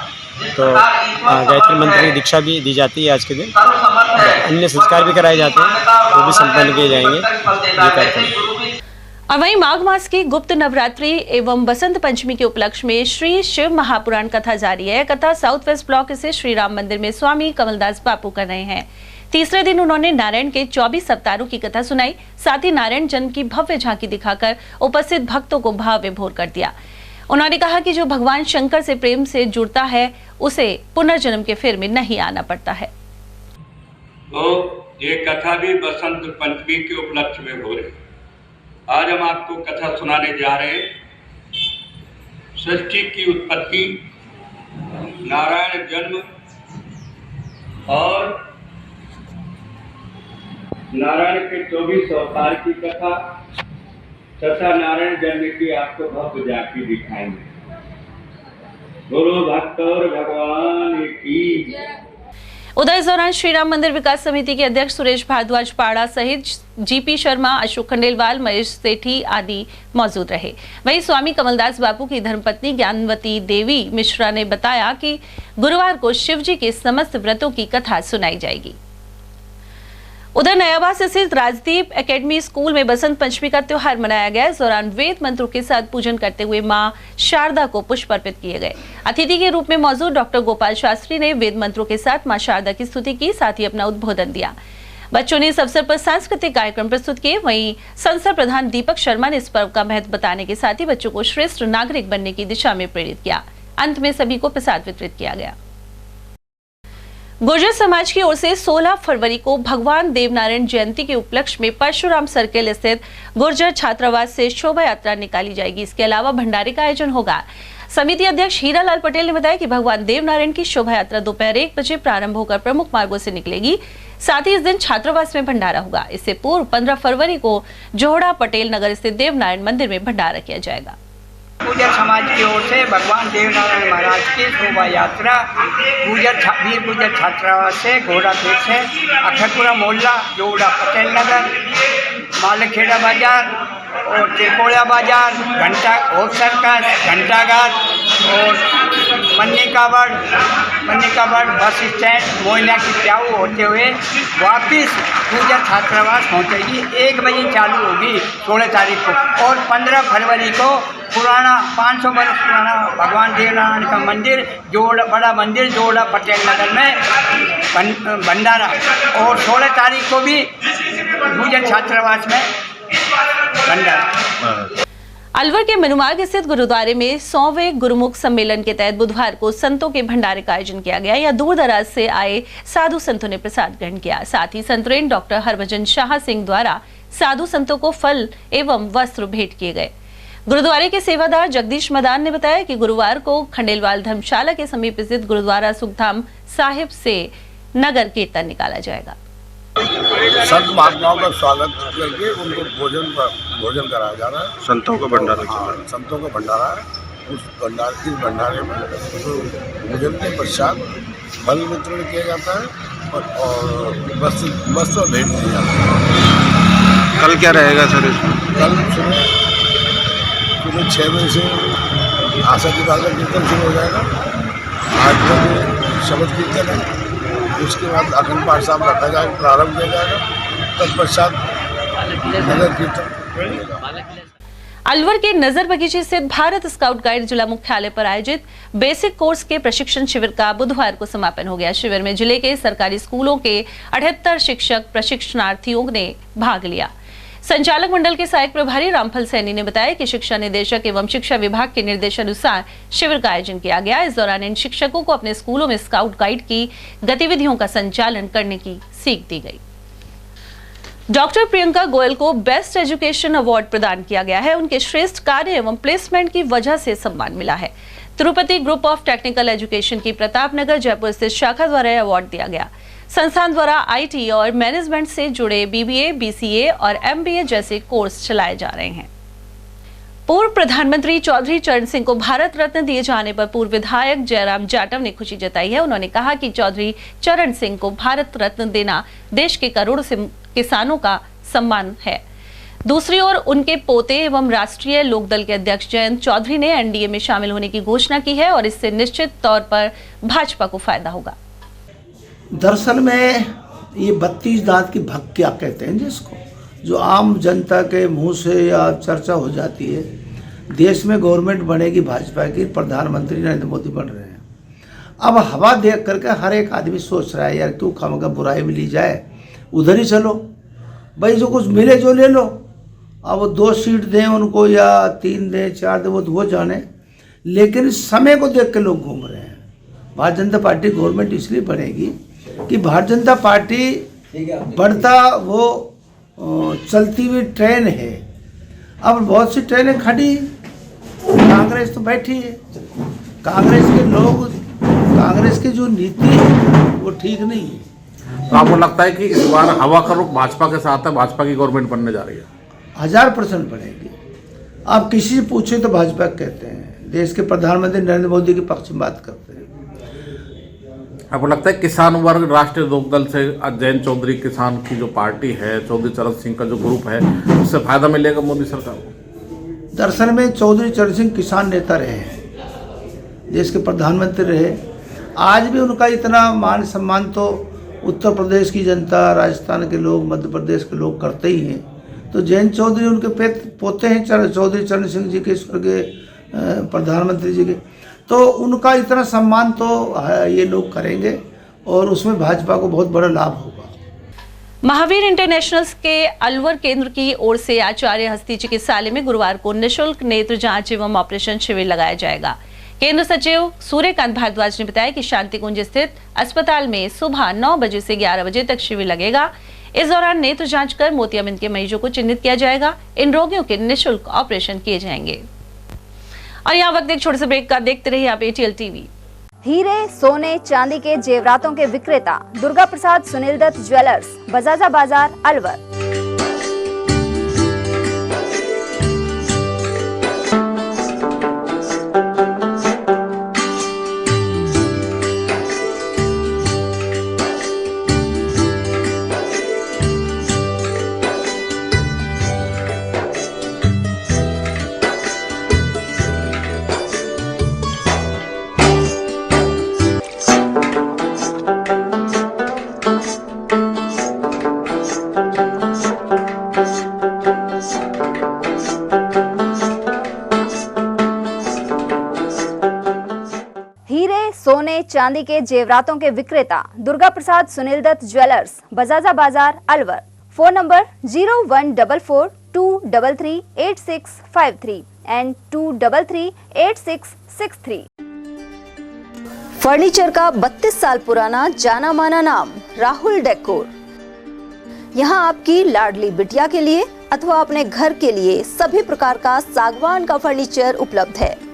तो गायत्री मंत्र की दीक्षा भी दी जाती है आज के दिन। अन्य संस्कार भी कराए जाते हैं, वो भी संपन्न किए जाएंगे ये कार्यक्रम। और वहीं माघ मास की गुप्त नवरात्रि एवं बसंत पंचमी के उपलक्ष्य में श्री शिव महापुराण कथा जारी है। कथा साउथ वेस्ट ब्लॉक स्थित श्री राम मंदिर में स्वामी कमलदास बापू कर रहे हैं। तीसरे दिन उन्होंने नारायण के 24 अवतारों की कथा सुनाई, साथ ही नारायण जन्म की भव्य झांकी दिखाकर उपस्थित भक्तों को भाव विभोर कर दिया। उन्होंने कहा कि जो भगवान शंकर से प्रेम से जुड़ता है उसे पुनर्जन्म के फेर में नहीं आना पड़ता है। तो ये कथा भी बसंत पंचमी के उपलक्ष्य में हो रही। आज हम आपको कथा सुनाने जा रहे हैं सृष्टि की उत्पत्ति, नारायण जन्म और नारायण के 24 अवतार की कथा तथा नारायण जन्म की आपको भव्य झांकी दिखाएंगे। बोलो भक्त और भगवान की। उधर इस दौरान श्री राम मंदिर विकास समिति के अध्यक्ष सुरेश भारद्वाज पाड़ा सहित जीपी शर्मा, अशोक खंडेलवाल, महेश सेठी आदि मौजूद रहे। वहीं स्वामी कमलदास बापू की धर्मपत्नी ज्ञानवती देवी मिश्रा ने बताया कि गुरुवार को शिवजी के समस्त व्रतों की कथा सुनाई जाएगी। उधर नयाबास स्थित राजदीप एकेडमी स्कूल में बसंत पंचमी का त्योहार मनाया गया। इस दौरान वेद मंत्रों के साथ पूजन करते हुए मां शारदा को पुष्प अर्पित किए गए। अतिथि के रूप में मौजूद डॉक्टर गोपाल शास्त्री ने वेद मंत्रों के साथ मां शारदा की स्तुति की, साथ ही अपना उद्बोधन दिया। बच्चों ने इस अवसर पर सांस्कृतिक कार्यक्रम प्रस्तुत किए। वहीं संसद प्रधान दीपक शर्मा ने इस पर्व का महत्व बताने के साथ ही बच्चों को श्रेष्ठ नागरिक बनने की दिशा में प्रेरित किया। अंत में सभी को प्रसाद वितरित किया गया। गुर्जर समाज की ओर से 16 फरवरी को भगवान देवनारायण जयंती के उपलक्ष्य में परशुराम सर्किल स्थित गुर्जर छात्रावास से शोभा यात्रा निकाली जाएगी। इसके अलावा भंडारे का आयोजन होगा। समिति अध्यक्ष हीरालाल पटेल ने बताया कि भगवान देवनारायण की शोभा यात्रा दोपहर 1 बजे प्रारंभ होकर प्रमुख मार्गों से निकलेगी। साथ ही इस दिन छात्रावास में भंडारा होगा। इससे पूर्व 15 फरवरी को जोहड़ा पटेल नगर स्थित देवनारायण मंदिर में भंडारा किया जाएगा। गुर्जर समाज की ओर से भगवान देवनारायण महाराज की शोभा यात्रा वीर गुर्जर छात्रावास से घोड़ाखेत से अखरपुरा मोहल्ला, जोड़ा पटेल नगर, मालखेड़ा बाजार और त्रिकोड़ा बाजार, घंटा होप सर्कस, घंटाघाट और मन्निकाबाड़ बस स्टैंड, मोइना की प्याऊ होते हुए वापिस गुर्जर छात्रावास पहुँचेगी। 1 बजे चालू होगी 16 तारीख को और 15 फरवरी को पुराना 500 वर्ष पुराना भगवान देवनारायण का मंदिर बड़ा मंदिर जोड़ा पटेल नगर में भंडारा और 16 तारीख को भी गुर्जर छात्रावास में भंडारा। अलवर के मनुमार्ग स्थित गुरुद्वारे में 100वें गुरुमुख सम्मेलन के तहत बुधवार को संतों के भंडारे का आयोजन किया गया। यहाँ दूर दराज से आए साधु संतों ने प्रसाद ग्रहण किया। साथ ही संतरेन डॉक्टर हरभजन शाह सिंह द्वारा साधु संतों को फल एवं वस्त्र भेंट किए गए। गुरुद्वारे के सेवादार जगदीश मदान ने बताया कि गुरुवार को खंडेलवाल धर्मशाला के समीप स्थित गुरुद्वारा सुखधाम साहिब से नगर कीर्तन निकाला जाएगा। संत महात्माओं का स्वागत करके उनको भोजन कराया जा रहा है। संतों का भंडारा संतों का भंडारा है। इस भंडारे में भोजन के पश्चात फल वितरण किया जाता है और वस्त्र भेंट किया जाता है। कल क्या रहेगा सर इसमें? कल सुबह 6 बजे से आशा निकाल कर कीर्तन शुरू हो जाएगा। 8 बजे शब्द कीर्तन है। उसके बाद अखंड पाठ साहब रखा जाएगा, प्रारंभ किया जाएगा। तत्पश्चात नगर कीर्तन। अलवर के नजर बगीचे स्थित भारत स्काउट गाइड जिला मुख्यालय पर आयोजित बेसिक कोर्स के प्रशिक्षण शिविर का बुधवार को समापन हो गया। शिविर में जिले के सरकारी स्कूलों के 78 शिक्षक प्रशिक्षणार्थियों ने भाग लिया। संचालक मंडल के सहायक प्रभारी रामफल सैनी ने बताया कि शिक्षा निदेशक एवं शिक्षा विभाग के निर्देशानुसार शिविर का आयोजन किया गया। इस दौरान इन शिक्षकों को अपने स्कूलों में स्काउट गाइड की गतिविधियों का संचालन करने की सीख दी गई। डॉक्टर प्रियंका गोयल को बेस्ट एजुकेशन अवार्ड प्रदान किया गया है। उनके श्रेष्ठ कार्य एवं प्लेसमेंट की वजह से सम्मान मिला है। Tirupati group of technical education की प्रतापनगर जयपुर स्थित शाखा द्वारा यह अवार्ड दिया गया। संस्थान द्वारा आईटी और मैनेजमेंट से जुड़े बीबीए, बीसीए और एमबीए जैसे कोर्स चलाए जा रहे हैं। पूर्व प्रधानमंत्री चौधरी चरण सिंह को भारत रत्न दिए जाने पर पूर्व विधायक जयराम जाटव ने खुशी जताई है। उन्होंने कहा कि चौधरी चरण सिंह को भारत रत्न देना देश के करोड़ों से किसानों का सम्मान है। दूसरी ओर उनके पोते एवं राष्ट्रीय लोकदल के अध्यक्ष जयंत चौधरी ने एनडीए में शामिल होने की घोषणा की है और इससे निश्चित तौर पर भाजपा को फायदा होगा। दरअसल में ये 32 दांत की भग क्या कहते हैं जिसको, जो आम जनता के मुंह से या चर्चा हो जाती है। देश में गवर्नमेंट बनेगी भाजपा की, प्रधानमंत्री नरेंद्र मोदी बन रहे हैं। अब हवा देख करके हर एक आदमी सोच रहा है यार क्यों खामखा बुराई में ली जाए, उधर ही चलो भाई, जो कुछ मिले जो ले लो। अब वो 2 सीट दें उनको या 3 दें 4 दें वो जाने, लेकिन समय को देख के लोग घूम रहे हैं। भारतीय जनता पार्टी गवर्नमेंट इसलिए बनेगी कि भारतीय जनता पार्टी बढ़ता वो चलती हुई ट्रेन है। अब बहुत सी ट्रेनें खड़ी, कांग्रेस तो बैठी है। कांग्रेस के लोग, कांग्रेस की जो नीति है वो ठीक नहीं है। तो आपको लगता है कि इस बार हवा का रुख भाजपा के साथ है, भाजपा की गवर्नमेंट बनने जा रही है? 1000% बनेगी। आप किसी से पूछे तो भाजपा कहते हैं, देश के प्रधानमंत्री नरेंद्र मोदी के पक्ष में बात करते हैं। आपको लगता है किसान वर्ग राष्ट्रीय लोकदल से जयंत चौधरी किसान की जो पार्टी है, चौधरी चरण सिंह का जो ग्रुप है, उससे फायदा मिलेगा मोदी सरकार को? दरअसल में चौधरी चरण सिंह किसान नेता रहे हैं, देश के प्रधानमंत्री रहे। आज भी उनका इतना मान सम्मान तो उत्तर प्रदेश की जनता, राजस्थान के लोग, मध्य प्रदेश के लोग करते ही हैं। तो जयंत चौधरी उनके पोते हैं, चौधरी चरण सिंह जी के, स्वर्गीय प्रधानमंत्री जी के, तो उनका इतना सम्मान तो ये लोग करेंगे और उसमें भाजपा को बहुत बड़ा लाभ होगा। महावीर इंटरनेशनल के अलवर केंद्र की ओर से आचार्य हस्ती चिकित्सालय में गुरुवार को निःशुल्क नेत्र जांच एवं ऑपरेशन शिविर लगाया जाएगा। केंद्र सचिव सूर्यकांत भारद्वाज ने बताया कि शांति कुंज स्थित अस्पताल में सुबह 9 बजे से 11 बजे तक शिविर लगेगा। इस दौरान नेत्र जांच कर मोतियाबिंद के मरीजों को चिन्हित किया जाएगा। इन रोगियों के निःशुल्क ऑपरेशन किए जाएंगे। और यहाँ वक्त एक छोटे से ब्रेक का, देखते रहिए आप ATL टीवी। हीरे, सोने, चांदी के जेवरातों के विक्रेता दुर्गा प्रसाद सुनील दत्त ज्वेलर्स, बजाजा बाजार, अलवर। सोने चांदी के जेवरातों के विक्रेता दुर्गा प्रसाद सुनील दत्त ज्वेलर्स, बजाजा बाजार, Alwar. Phone number 0144233863 and 2338663। Furniture का 32 साल पुराना जाना माना नाम राहुल डेकोर। यहाँ आपकी लाडली बिटिया के लिए अथवा अपने घर के लिए सभी प्रकार का सागवान का फर्नीचर उपलब्ध है।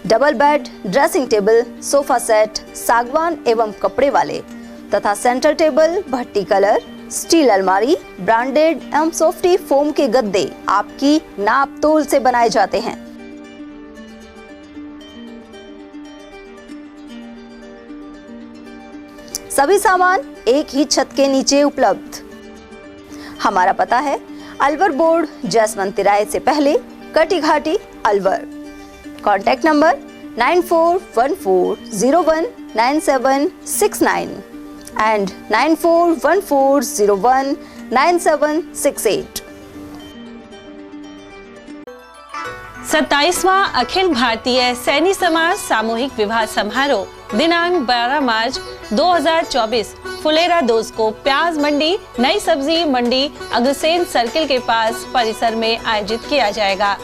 Double bed, dressing table, sofa set सागवान एवं कपड़े वाले तथा सेंटर टेबल, भट्टी कलर, स्टील अलमारी, ब्रांडेड एवं सॉफ्टी फोम के गद्दे आपकी नाप तोल से बनाए जाते हैं। सभी सामान एक ही छत के नीचे उपलब्ध। हमारा पता है अलवर बोर्ड, जसवंत तिराहे से पहले, Kati Ghati, Alwar. Contact number 9414019769 and 9414019768। 27वां अखिल भारतीय सैनी समाज सामूहिक विवाह समारोह दिनांक 12 मार्च 2024 फुलेरा 2 को प्याज मंडी नई सब्जी मंडी अग्रसेन सर्किल के पास परिसर में आयोजित किया जाएगा।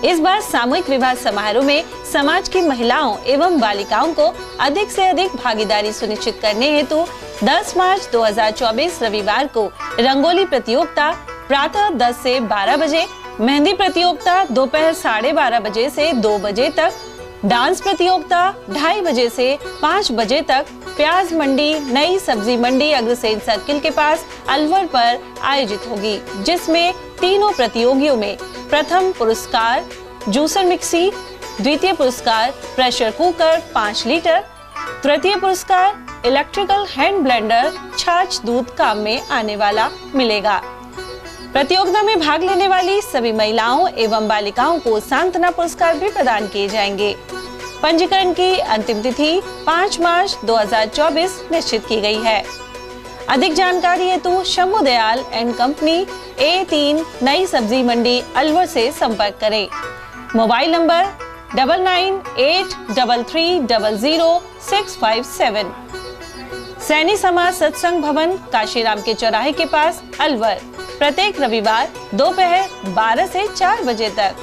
इस बार सामूहिक विवाह समारोह में समाज की महिलाओं एवं बालिकाओं को अधिक से अधिक भागीदारी सुनिश्चित करने हेतु 10 मार्च 2024 रविवार को रंगोली प्रतियोगिता प्रातः 10 से 12 बजे, मेहंदी प्रतियोगिता दोपहर 12:30 बजे से 2 बजे तक, डांस प्रतियोगिता 2:30 बजे से 5 बजे तक प्याज मंडी नई सब्जी मंडी अग्रसेन सर्किल के पास अलवर पर आयोजित होगी, जिसमें तीनों प्रतियोगियों में प्रथम पुरस्कार जूसर मिक्सी, द्वितीय पुरस्कार प्रेशर कुकर 5 लीटर, तृतीय पुरस्कार इलेक्ट्रिकल हैंड ब्लेंडर छाछ दूध काम में आने वाला मिलेगा। प्रतियोगिता में भाग लेने वाली सभी महिलाओं एवं बालिकाओं को सांत्वना पुरस्कार भी प्रदान किए जाएंगे। पंजीकरण की अंतिम तिथि 5 मार्च 2024 निश्चित की गई है। अधिक जानकारी हेतु Shambhu Dayal and company A3 नई सब्जी मंडी अलवर से संपर्क करें। Mobile number 9983300657। सैनी समाज सत्संग भवन काशीराम के चौराहे के पास अलवर, प्रत्येक रविवार दोपहर 12 से 4 बजे तक।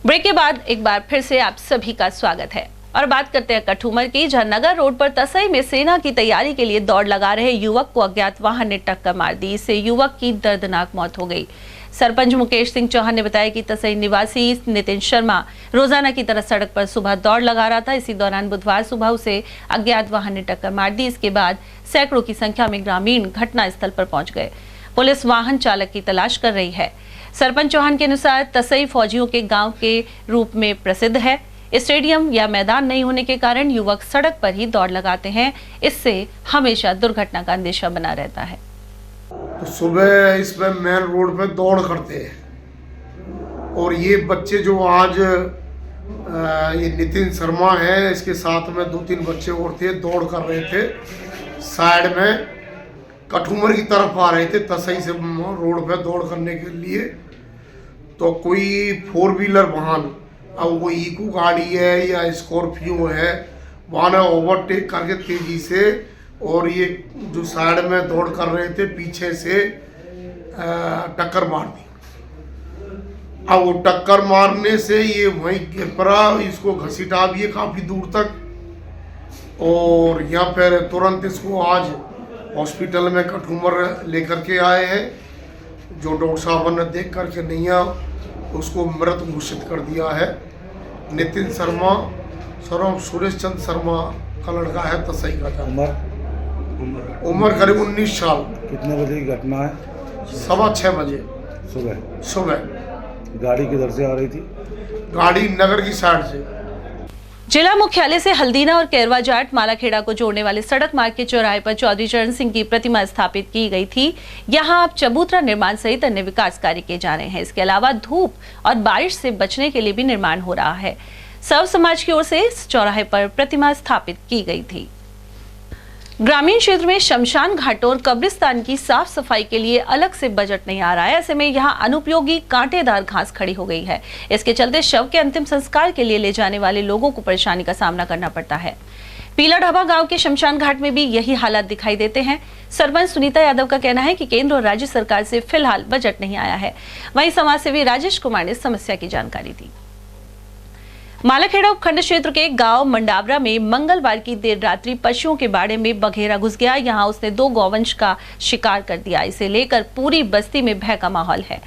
ब्रेक के बाद एक बार फिर से आप सभी का स्वागत है और बात करते हैं कठूमर की, जहां नगर रोड पर तसई में सेना की तैयारी के लिए दौड़ लगा रहे युवक को अज्ञात वाहन ने टक्कर मार दी। इससे युवक की दर्दनाक मौत हो गई। सरपंच मुकेश सिंह चौहान ने बताया कि तसई निवासी नितिन शर्मा रोजाना की तरह सड़क पर सुबह दौड़ लगा रहा था। इसी दौरान बुधवार सुबह उसे अज्ञात वाहन ने टक्कर मार दी। इसके बाद सैकड़ों की संख्या में ग्रामीण घटनास्थल पर पहुंच गए। पुलिस वाहन चालक की तलाश कर रही है। सरपंच चौहान के अनुसार तसई फौजियों के गांव के रूप में प्रसिद्ध है। स्टेडियम या मैदान नहीं होने के कारण युवक सड़क पर ही दौड़ लगाते हैं। इससे हमेशा दुर्घटना का अंदेशा बना रहता है। तो सुबह इसमें मेन रोड पे दौड़ करते हैं और ये बच्चे जो आज ये नितिन शर्मा है, इसके साथ में 2-3 बच्चे और थे, दौड़ कर रहे थे। साइड में कठूमर की तरफ आ रहे थे तसई से रोड पे दौड़ करने के लिए। तो कोई 4 व्हीलर वाहन, अब वो इको गाड़ी है या स्कॉर्पियो है, वहाँ ने ओवरटेक करके तेजी से, और ये जो साइड में दौड़ कर रहे थे पीछे से टक्कर मार दी। अब वो टक्कर मारने से ये वहीं गिर पड़ा, इसको घसीटा भी है काफ़ी दूर तक और यहाँ पर तुरंत इसको आज हॉस्पिटल में कठूमर लेकर के आए हैं। जो डॉक्टर साहब ने देख करके नैया उसको मृत घोषित कर दिया है। नितिन शर्मा सुरेश चंद्र शर्मा का लड़का है, तसई का। उम्र करीब 19 साल। कितने बजे की घटना है? 6:15 बजे सुबह। गाड़ी किधर से आ रही थी? गाड़ी नगर की साइड से। जिला मुख्यालय से हल्दीना और कैरवा जाट मालाखेड़ा को जोड़ने वाले सड़क मार्ग के चौराहे पर चौधरी चरण सिंह की प्रतिमा स्थापित की गई थी। यहां अब चबूतरा निर्माण सहित अन्य विकास कार्य किए जा रहे हैं। इसके अलावा धूप और बारिश से बचने के लिए भी निर्माण हो रहा है। सर्व समाज की ओर से इस चौराहे पर प्रतिमा स्थापित की गई थी। ग्रामीण क्षेत्र में शमशान घाटों और कब्रिस्तान की साफ सफाई के लिए अलग से बजट नहीं आ रहा है। ऐसे में यहाँ अनुपयोगी कांटेदार घास खड़ी हो गई है। इसके चलते शव के अंतिम संस्कार के लिए ले जाने वाले लोगों को परेशानी का सामना करना पड़ता है। पीला ढाबा गांव के शमशान घाट में भी यही हालात दिखाई देते हैं। सरपंच सुनीता यादव का कहना है कि केंद्र और राज्य सरकार से फिलहाल बजट नहीं आया है। वहीं समाजसेवी राजेश कुमार ने समस्या की जानकारी दी। मालाखेड़ा उपखंड क्षेत्र के गांव मंडावरा में मंगलवार की देर रात्रि पशुओं के बाड़े में बघेरा घुस गया। यहां उसने 2 गौवंश का शिकार कर दिया। इसे लेकर पूरी बस्ती में भय का माहौल है।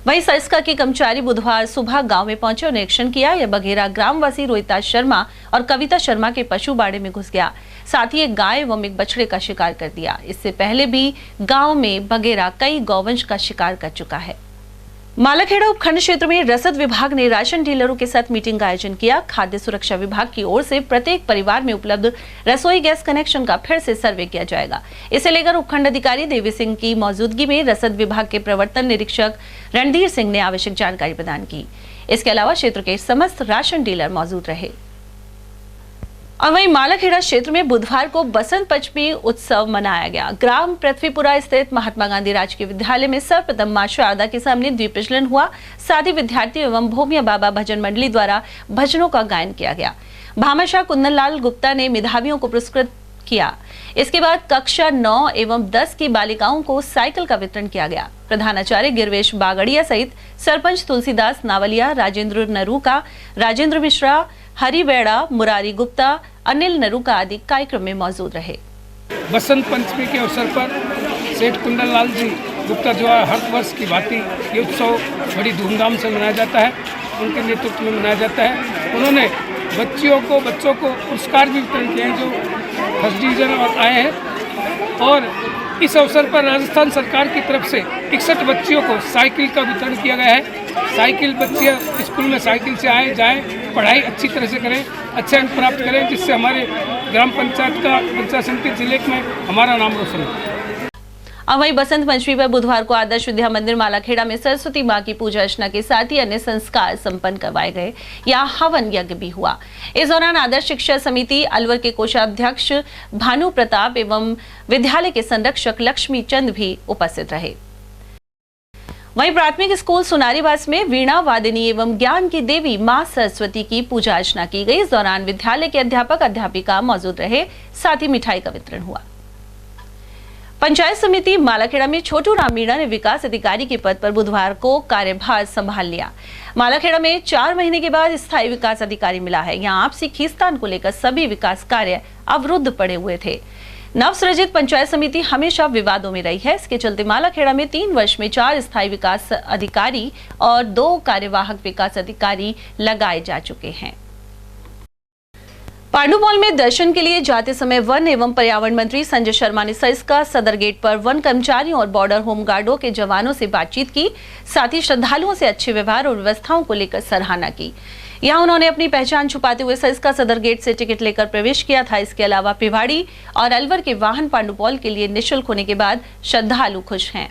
वहीं सरिस्का के कर्मचारी बुधवार सुबह गांव में पहुंचे और निरीक्षण किया। यह बघेरा ग्रामवासी रोहिता शर्मा और कविता शर्मा के पशु बाड़े में घुस गया। साथ ही एक गाय एवं एक बछड़े का शिकार कर दिया। इससे पहले भी गाँव में बघेरा कई गौवंश का शिकार कर चुका है। मालाखेड़ा उपखंड क्षेत्र में रसद विभाग ने राशन डीलरों के साथ मीटिंग का आयोजन किया। खाद्य सुरक्षा विभाग की ओर से प्रत्येक परिवार में उपलब्ध रसोई गैस कनेक्शन का फिर से सर्वे किया जाएगा। इसे लेकर उपखंड अधिकारी देवी सिंह की मौजूदगी में रसद विभाग के प्रवर्तन निरीक्षक रणधीर सिंह ने आवश्यक जानकारी प्रदान की। इसके अलावा क्षेत्र के समस्त राशन डीलर मौजूद रहे। और वहीं मालाखेड़ा क्षेत्र में बुधवार को बसंत पंचमी उत्सव मनाया गया। ग्राम पृथ्वीपुरा स्थित महात्मा गांधी राजकीय विद्यालय में सर्वप्रथम मां शारदा के सामने द्वीप प्रज्वलन हुआ। साथ ही विद्यार्थी एवं भूमिया बाबा भजन मंडली द्वारा भजनों का गायन किया गया। भामाशाह कुंदनलाल गुप्ता ने मेधावियों को पुरस्कृत किया। इसके बाद कक्षा 9 एवं 10 की बालिकाओं को साइकिल का वितरण किया गया। प्रधानाचार्य गिरवेश बागड़िया सहित सरपंच तुलसीदास नावलिया, राजेंद्र नरूका, राजेंद्र मिश्रा, हरि बेड़ा, मुरारी गुप्ता, अनिल नरूका आदि कार्यक्रम में मौजूद रहे। बसंत पंचमी के अवसर पर सेठ कुंदनलाल जी गुप्ता जो हर वर्ष की भांति ये उत्सव बड़ी धूमधाम से मनाया जाता है, उनके नेतृत्व में मनाया जाता है। उन्होंने बच्चों को पुरस्कार भी वितरण किए हैं जो फर्स्ट डिवीजन और आए हैं। और इस अवसर पर राजस्थान सरकार की तरफ से 61 बच्चियों को साइकिल का वितरण किया गया है। साइकिल बच्चियाँ स्कूल में साइकिल से आए जाएँ, पढ़ाई अच्छी तरह से करें, अच्छे अंक प्राप्त करें, जिससे हमारे ग्राम पंचायत का पंचायत समिति जिले में हमारा नाम रोशन हो। अब वहीं बसंत पंचमी पर बुधवार को आदर्श विद्या मंदिर मालाखेड़ा में सरस्वती मां की पूजा अर्चना के साथ ही अन्य संस्कार संपन्न करवाए गए। यहाँ हवन यज्ञ भी हुआ। इस दौरान आदर्श शिक्षा समिति अलवर के कोषाध्यक्ष भानु प्रताप एवं विद्यालय के संरक्षक लक्ष्मी चंद भी उपस्थित रहे। वहीं प्राथमिक स्कूल सुनारीवास में वीणा वादिनी एवं ज्ञान की देवी मां सरस्वती की पूजा अर्चना की गई। इस दौरान विद्यालय के अध्यापक अध्यापिका मौजूद रहे, साथ ही मिठाई का वितरण हुआ। पंचायत समिति मालाखेड़ा में छोटू राम मीणा ने विकास अधिकारी के पद पर बुधवार को कार्यभार संभाल लिया। मालाखेड़ा में 4 महीने के बाद स्थायी विकास अधिकारी मिला है। यहाँ आपसी खींचतान को लेकर सभी विकास कार्य अवरुद्ध पड़े हुए थे। नवसृजित पंचायत समिति हमेशा विवादों में रही है। इसके चलते मालाखेड़ा में 3 वर्ष में 4 स्थायी विकास अधिकारी और 2 कार्यवाहक विकास अधिकारी लगाए जा चुके हैं। पांडुपौल में दर्शन के लिए जाते समय वन एवं पर्यावरण मंत्री संजय शर्मा ने सरिस्का सदर गेट पर वन कर्मचारियों और बॉर्डर होमगार्डों के जवानों से बातचीत की, साथ ही श्रद्धालुओं से अच्छे व्यवहार और व्यवस्थाओं को लेकर सराहना की। यहां उन्होंने अपनी पहचान छुपाते हुए सरिस्का सदर गेट से टिकट लेकर प्रवेश किया था। इसके अलावा पिवाड़ी और अलवर के वाहन पांडुपौल के लिए निःशुल्क होने के बाद श्रद्धालु खुश हैं।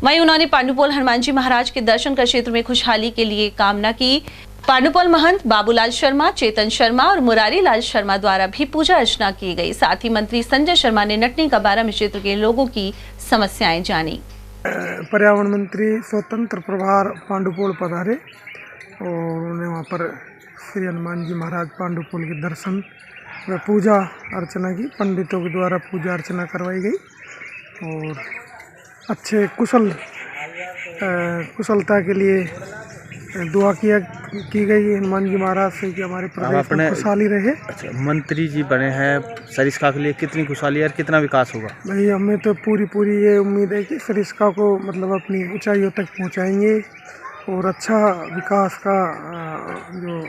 वहीं उन्होंने पांडुपौल हनुमान जी महाराज के दर्शन कर क्षेत्र में खुशहाली के लिए कामना की। पांडुपौल महंत बाबूलाल शर्मा, चेतन शर्मा और मुरारी लाल शर्मा द्वारा भी पूजा अर्चना की गई। साथ ही मंत्री संजय शर्मा ने नटनी का 12 क्षेत्र के लोगों की समस्याएं जानी। पर्यावरण मंत्री स्वतंत्र प्रभार पांडुपौल पधारे और उन्होंने वहाँ पर श्री हनुमान जी महाराज पांडुपौल के दर्शन व पूजा अर्चना की। पंडितों के द्वारा पूजा अर्चना करवाई गई और अच्छे कुशलता के लिए दुआ की गई हनुमान जी महाराज से कि हमारे प्रदेश में खुशहाली रहे। अच्छा, मंत्री जी बने हैं, सरिस्का के लिए कितनी खुशहाली और कितना विकास होगा? भाई हमें तो पूरी ये उम्मीद है कि सरिस्का को मतलब अपनी ऊंचाइयों तक पहुंचाएंगे और अच्छा विकास का जो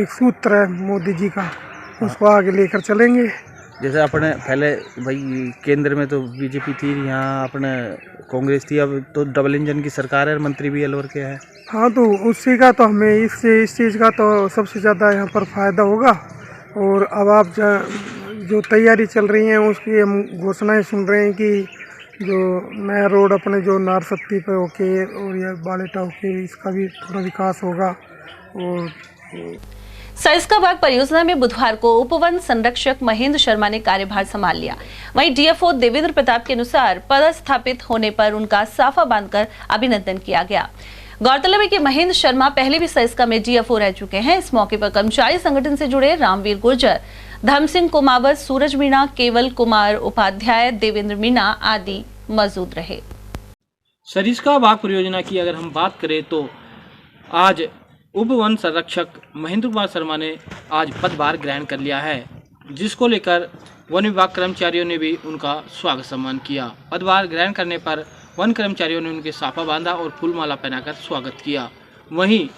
एक सूत्र है मोदी जी का, उसको आगे लेकर चलेंगे। जैसे अपने पहले भाई केंद्र में तो बीजेपी थी, यहाँ अपने कांग्रेस थी, अब तो डबल इंजन की सरकार है, मंत्री भी अलवर के हैं। हाँ, तो उसी का तो हमें इस चीज़ का तो सबसे ज़्यादा यहाँ पर फ़ायदा होगा। और अब आप जो तैयारी चल रही है उसकी हम घोषणाएं सुन रहे हैं कि जो नया रोड अपने जो नारसत्ती पे होके और या बालेटा होके इसका भी थोड़ा विकास होगा। और सरिस्का बाग परियोजना में बुधवार को उपवन संरक्षक महेंद्र शर्मा ने कार्यभार संभाल लिया। वहीं डीएफओ देवेंद्र प्रताप के अनुसार पदस्थापित होने पर उनका साफा बांधकर अभिनंदन किया गया। गौरतलब है कि महेंद्र शर्मा पहले भी सरिस्का में डीएफओ रह चुके हैं। इस मौके पर कर्मचारी संगठन से जुड़े रामवीर गुर्जर, धर्म सिंह कुमावत, सूरज मीणा, केवल कुमार उपाध्याय, देवेंद्र मीणा आदि मौजूद रहे। सरिस्का बाग परियोजना की अगर हम बात करें तो आज उप वन संरक्षक महेंद्र कुमार शर्मा ने आज पदभार ग्रहण कर लिया है, जिसको लेकर वन विभाग कर्मचारियों ने भी उनका स्वागत सम्मान किया। पदभार ग्रहण करने पर वन कर्मचारियों ने उनके साफा बांधा और फूलमाला पहनाकर स्वागत किया। वहीं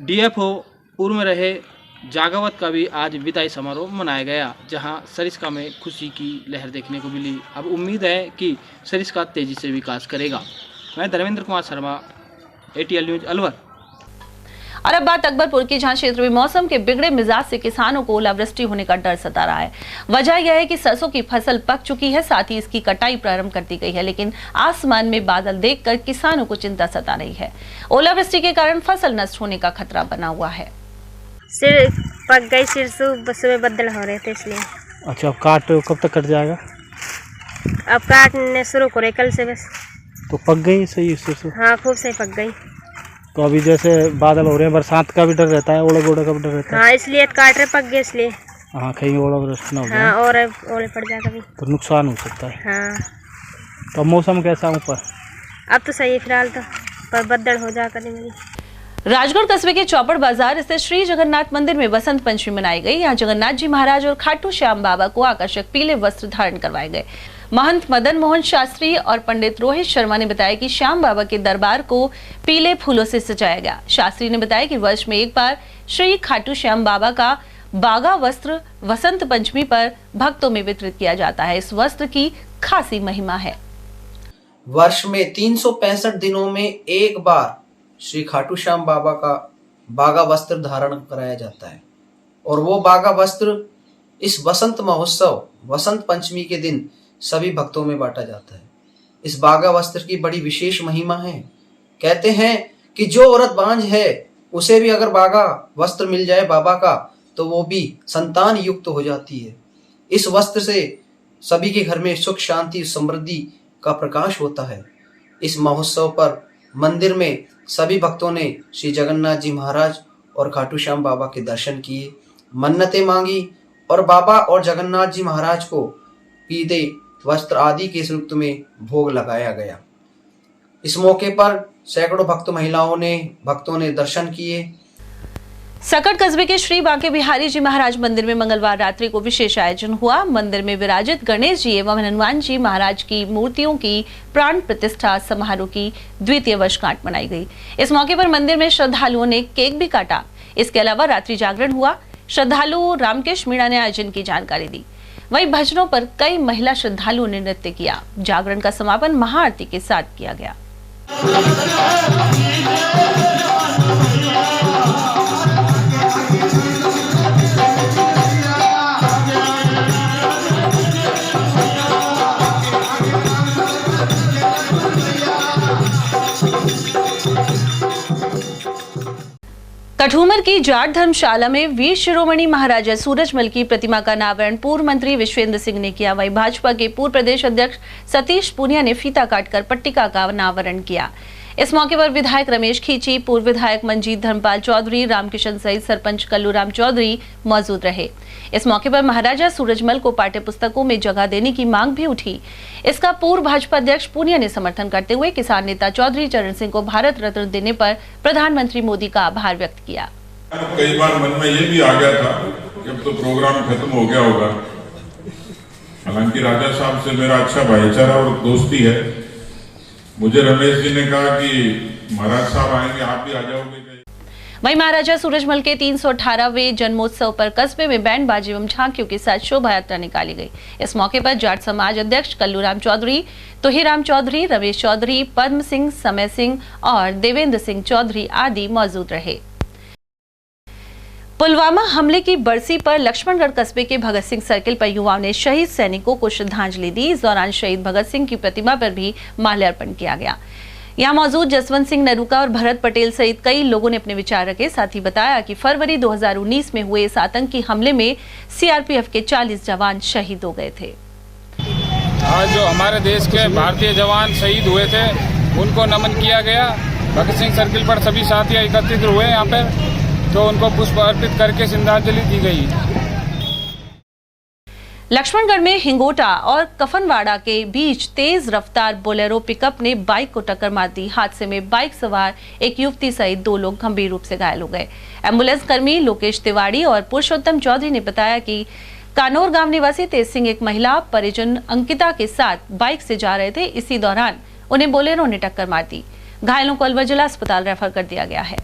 डीएफओ पूर्व में रहे जागावत का भी आज विदाई समारोह मनाया गया, जहां सरिस्का में खुशी की लहर देखने को मिली। अब उम्मीद है कि सरिस्का तेजी से विकास करेगा। मैं धर्मेंद्र कुमार शर्मा, ATL न्यूज अलवर। और अब बात अकबरपुर की, जहां क्षेत्र में मौसम के बिगड़े मिजाज से किसानों को ओलावृष्टि होने का डर सता रहा है। वजह यह है कि सरसों की फसल पक चुकी है, साथ ही इसकी कटाई प्रारंभ कर दी गई है, लेकिन आसमान में बादल देखकर किसानों को चिंता सता रही है। ओलावृष्टि के कारण फसल नष्ट होने का खतरा बना हुआ है। सिर पक गई, सुबह बदल हो रहे थे इसलिए। अच्छा, अब काट कब तक कट जाएगा? अब काटने शुरू करे कल से बस। तो पक गई सही? हाँ, खूब सही पक गई। तो अभी जैसे बादल हो रहे हैं, बरसात का भी डर रहता है, ओले गोड़े का भी डर रहता है। हाँ, इसलिए काट रहे पक गए इसलिए। हाँ, कहीं ओला वृष्टि ना हो जाए। हाँ, और ओले पड़ जाए कभी तो नुकसान हो सकता है। हाँ, तो मौसम कैसा है ऊपर? अब तो सही है फिलहाल तो, पर बदल हो जा कभी मेरी। राजगढ़ कस्बे के चौपड़ बाजार स्थित श्री जगन्नाथ मंदिर में बसंत पंचमी मनाई गई। यहाँ जगन्नाथ जी महाराज और खाटू श्याम बाबा को आकर्षक पीले वस्त्र धारण करवाए गए। महंत मदन मोहन शास्त्री और पंडित रोहित शर्मा ने बताया कि श्याम बाबा के दरबार को पीले फूलों से सजाया गया। शास्त्री ने बताया कि वर्ष में एक बार श्री खाटू श्याम बाबा का बागा वस्त्र वसंत पंचमी पर भक्तों में वितरित किया जाता है। इस वस्त्र की खासी महिमा है। वर्ष में 365 दिनों में एक बार श्री खाटू श्याम बाबा का बागा वस्त्र धारण कराया जाता है और वो बागा वस्त्र इस वसंत महोत्सव वसंत पंचमी के दिन सभी भक्तों में बांटा जाता है। इस बागा वस्त्र की बड़ी विशेष महिमा है। कहते हैं कि जो औरत बांझ है उसे भी अगर बागा वस्त्र मिल जाए बाबा का तो वो भी संतान युक्त हो जाती है। इस वस्त्र से सभी के घर में सुख शांति समृद्धि का प्रकाश होता है। इस महोत्सव पर मंदिर में सभी भक्तों ने श्री जगन्नाथ जी महाराज और खाटू श्याम बाबा के दर्शन किए, मन्नतें मांगी और बाबा और जगन्नाथ जी महाराज को पीले वस्त्र आदि के रूप में भोग लगाया गया। इस मौके पर सैकड़ों भक्तों ने दर्शन किए। सकट कस्बे के श्री बांके बिहारी जी महाराज मंदिर में मंगलवार रात्रि को विशेष आयोजन हुआ। मंदिर में विराजित गणेश जी एवं हनुमान जी महाराज की मूर्तियों की प्राण प्रतिष्ठा समारोह की द्वितीय वर्षगांठ मनाई गई। इस मौके पर मंदिर में श्रद्धालुओं ने केक भी काटा। इसके अलावा रात्रि जागरण हुआ। श्रद्धालु रामकेश मीणा ने आयोजन की जानकारी दी। वहीं भजनों पर कई महिला श्रद्धालुओं ने नृत्य किया। जागरण का समापन महाआरती के साथ किया गया। कठूमर की जाट धर्मशाला में वीर शिरोमणि महाराजा सूरजमल की प्रतिमा का अनावरण पूर्व मंत्री विश्वेंद्र सिंह ने किया। वहीं भाजपा के पूर्व प्रदेश अध्यक्ष सतीश पूनिया ने फीता काटकर पट्टिका का अनावरण किया। इस मौके पर विधायक रमेश खींची, पूर्व विधायक मंजीत धर्मपाल चौधरी, रामकिशन सहित सरपंच कल्लूराम चौधरी मौजूद रहे। इस मौके पर महाराजा सूरजमल को पाठ्य पुस्तकों में जगह देने की मांग भी उठी। इसका पूर्व भाजपा अध्यक्ष पूनिया ने समर्थन करते हुए किसान नेता चौधरी चरण सिंह को भारत रत्न देने पर प्रधानमंत्री मोदी का आभार व्यक्त किया। कई बार मन में ये भी आ गया था कि अब तो प्रोग्राम खत्म हो गया होगा। हालांकि राजा साहब से मेरा अच्छा भाईचारा और दोस्ती है। मुझे रमेश जी ने कहा कि महाराज साहब आएंगे, आप भी आ जाओगे। वहीं महाराजा सूरजमल के 318वें जन्मोत्सव पर कस्बे में बैंड बाजी एवं झांकियों के साथ शोभा यात्रा निकाली गई। इस मौके पर जाट समाज अध्यक्ष कल्लूराम चौधरी, तोहिराम चौधरी, रमेश चौधरी, पद्म सिंह, समय सिंह और देवेंद्र सिंह चौधरी आदि मौजूद रहे। पुलवामा हमले की बरसी पर लक्ष्मणगढ़ कस्बे के भगत सिंह सर्किल पर युवाओं ने शहीद सैनिकों को श्रद्धांजलि दी। इस दौरान शहीद भगत सिंह की प्रतिमा पर भी माल्यार्पण किया गया। यहाँ मौजूद जसवंत सिंह नरूका और भरत पटेल सहित कई लोगों ने अपने विचार रखे। साथ ही बताया कि फरवरी 2019 में हुए इस आतंकी हमले में सीआरपीएफ के 40 जवान शहीद हो गए थे। आज जो हमारे देश के भारतीय जवान शहीद हुए थे उनको नमन किया गया। भगत सिंह सर्किल पर सभी साथी एकत्रित हुए यहाँ पर, तो उनको पुष्प अर्पित करके श्रद्धांजलि दी गई। लक्ष्मणगढ़ में हिंगोटा और कफनवाड़ा के बीच तेज रफ्तार बोलेरो पिकअप ने बाइक को टक्कर मार दी। हादसे में बाइक सवार एक युवती सहित 2 लोग गंभीर रूप से घायल हो गए। एम्बुलेंस कर्मी लोकेश तिवारी और पुरुषोत्तम चौधरी ने बताया कि कानौर गांव निवासी तेज सिंह एक महिला परिजन अंकिता के साथ बाइक से जा रहे थे। इसी दौरान उन्हें बोलेरो ने टक्कर मार दी। घायलों को अलवर जिला अस्पताल रेफर कर दिया गया है।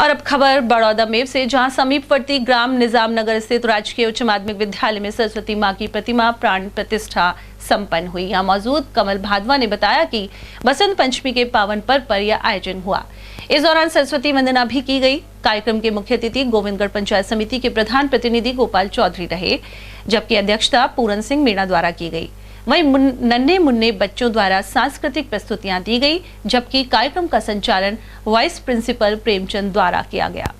और अब खबर बड़ौदा मेव से, जहां समीपवर्ती ग्राम निजाम नगर स्थित राजकीय उच्च माध्यमिक विद्यालय में सरस्वती मां की प्रतिमा प्राण प्रतिष्ठा संपन्न हुई। यहां मौजूद कमल भादवा ने बताया कि बसंत पंचमी के पावन पर्व पर यह आयोजन हुआ। इस दौरान सरस्वती वंदना भी की गई। कार्यक्रम के मुख्य अतिथि गोविंदगढ़ पंचायत समिति के प्रधान प्रतिनिधि गोपाल चौधरी रहे, जबकि अध्यक्षता पूरन सिंह मीणा द्वारा की गई। वहीं नन्हे मुन्ने बच्चों द्वारा सांस्कृतिक प्रस्तुतियां दी गई, जबकि कार्यक्रम का संचालन वाइस प्रिंसिपल प्रेमचंद द्वारा किया गया।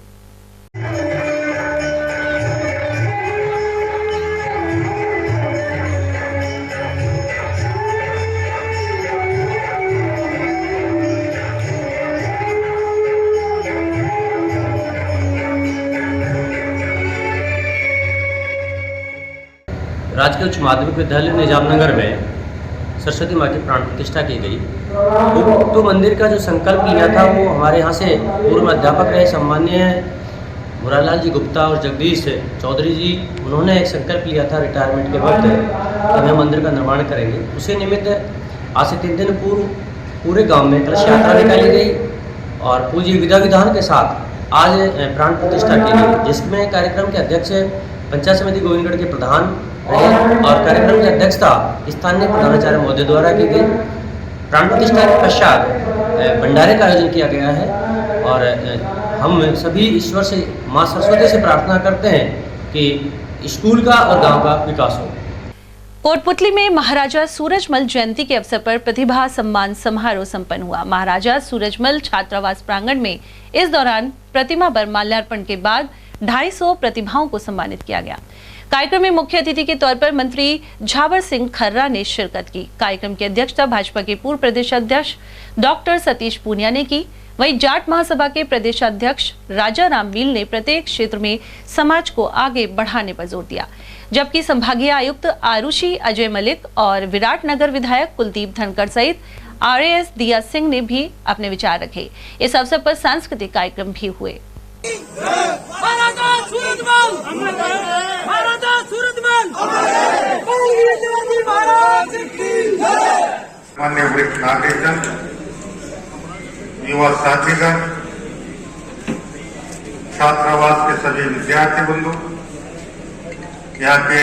राजकीय उच्च माध्यमिक विद्यालय निजामनगर में सरस्वती माँ की प्राण प्रतिष्ठा की गई। तो मंदिर का जो संकल्प लिया था वो हमारे यहाँ से पूर्व अध्यापक रहे सम्माननीय मुरारलाल जी गुप्ता और जगदीश चौधरी जी, उन्होंने एक संकल्प लिया था रिटायरमेंट के वक्त कि हम मंदिर का निर्माण करेंगे। उसी निमित्त आज से 3 दिन पूर्व पूरे गांव में कलश यात्रा निकाली गई और पूजी विधा विधान के साथ आज प्राण प्रतिष्ठा की गई, जिसमें कार्यक्रम के अध्यक्ष पंचायत समिति गोविंदगढ़ के प्रधान रहे और कार्यक्रम की अध्यक्षता स्थानीय प्रधानाचार्य महोदय द्वारा की गई। प्राण प्रतिष्ठा के पश्चात भंडारे का आयोजन किया गया है और हम सभी ईश्वर से माँ सरस्वती से प्रार्थना करते हैं कि स्कूल का और गांव का विकास हो। कोटपुतली में महाराजा सूरजमल जयंती के अवसर पर प्रतिभा सम्मान समारोह संपन्न हुआ। महाराजा सूरजमल छात्रावास प्रांगण में इस दौरान प्रतिमा पर माल्यार्पण के बाद 250 प्रतिभाओं को सम्मानित किया गया। कार्यक्रम में मुख्य अतिथि के तौर पर मंत्री झावर सिंह खर्रा ने शिरकत की। कार्यक्रम की अध्यक्षता भाजपा के पूर्व प्रदेश अध्यक्ष डॉक्टर सतीश पूनिया ने की। वहीं जाट महासभा के प्रदेशाध्यक्ष राजा राम मील ने प्रत्येक क्षेत्र में समाज को आगे बढ़ाने पर जोर दिया, जबकि संभागीय आयुक्त आरुषि अजय मलिक और विराटनगर विधायक कुलदीप धनखड़ सहित RAS दिया सिंह ने भी अपने विचार रखे। इस अवसर पर सांस्कृतिक कार्यक्रम भी हुए। माननीय वरिष्ठ नागरिकगण, युवा साथीगण, छात्रावास के सभी विद्यार्थी बंधु, यहाँ के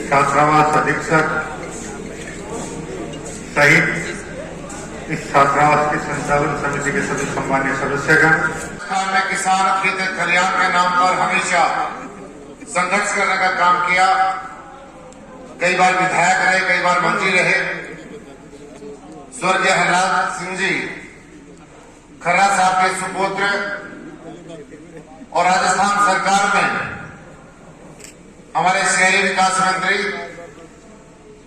छात्रावास अधीक्षक सहित इस छात्रावास की संचालन समिति के सभी सम्मान्य सदस्यगण, में किसान खेत कल्याण के नाम पर हमेशा संघर्ष करने का काम किया। कई बार विधायक रहे, कई बार मंत्री रहे। स्वर्गीय हरलाल सिंह जी खर्रा साहब के सुपुत्र और राजस्थान सरकार में हमारे शहरी विकास मंत्री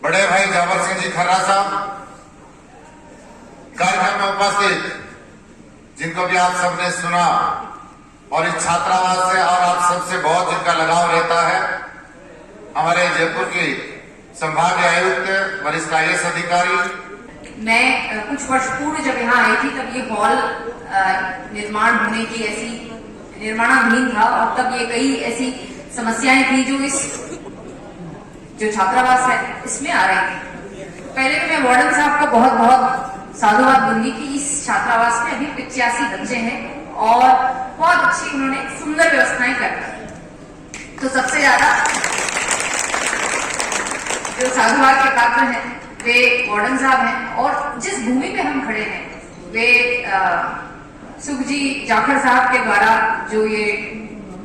बड़े भाई जावर सिंह जी खर्रा साहब कार्यक्रम में उपस्थित, जिनको भी आप सबने सुना और इस छात्रावास से और आप सबसे बहुत जिनका लगाव रहता है, हमारे जयपुर की संभागीय आयुक्त वरिष्ठ IAS अधिकारी। मैं कुछ वर्ष पूर्व जब यहाँ आई थी तब ये हॉल निर्माण होने की ऐसी निर्माणाधीन था और तब ये कई ऐसी समस्याएं थी जो छात्रावास है इसमें आ रही थी। पहले तो मैं वार्डन साहब का बहुत बहुत साधुवाद दूंगी कि इस छात्रावास में अभी 85 बच्चे हैं और बहुत अच्छी उन्होंने सुंदर व्यवस्थाएं कर दी। तो सबसे ज्यादा जो साधुवाद के पात्र हैं वे वार्डन साहब हैं और जिस भूमि पे हम खड़े हैं वे सुखजी जाखड़ साहब के द्वारा जो ये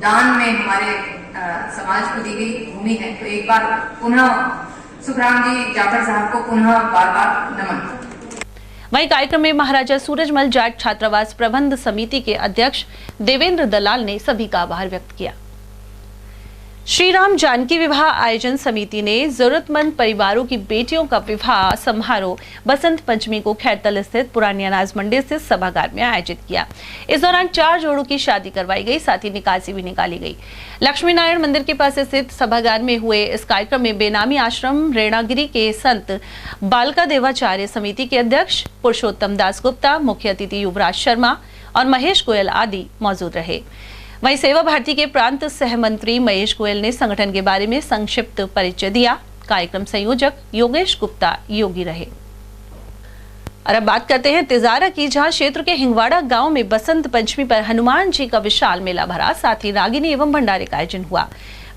दान में हमारे समाज को दी गई भूमि है। तो एक बार पुनः सुखराम जी जाखड़ साहब को पुनः बार बार नमन। वहीं कार्यक्रम में महाराजा सूरजमल जाट छात्रावास प्रबंध समिति के अध्यक्ष देवेंद्र दलाल ने सभी का आभार व्यक्त किया। श्री राम जानकी विवाह आयोजन समिति ने जरूरतमंद परिवारों की बेटियों का विवाह समारोह बसंत पंचमी को खैरतल स्थित पुरानी अनाज मंडी स्थित सभागार में आयोजित किया। इस दौरान 4 जोड़ों की शादी करवाई गई, साथ ही निकासी भी निकाली गई। लक्ष्मी नारायण मंदिर के पास स्थित सभागार में हुए इस कार्यक्रम में बेनामी आश्रम रेणागिरी के संत बालका देवाचार्य समिति के अध्यक्ष पुरुषोत्तम दास गुप्ता, मुख्य अतिथि युवराज शर्मा और महेश गोयल आदि मौजूद रहे। वहीं सेवा भारती के प्रांत सहमंत्री महेश गोयल ने संगठन के बारे में संक्षिप्त परिचय दिया। कार्यक्रम संयोजक योगेश गुप्ता योगी रहे। और अब बात करते हैं तिजारा की, जहां क्षेत्र के हिंगवाड़ा गांव में बसंत पंचमी पर हनुमान जी का विशाल मेला भरा, साथ ही रागिनी एवं भंडारे का आयोजन हुआ।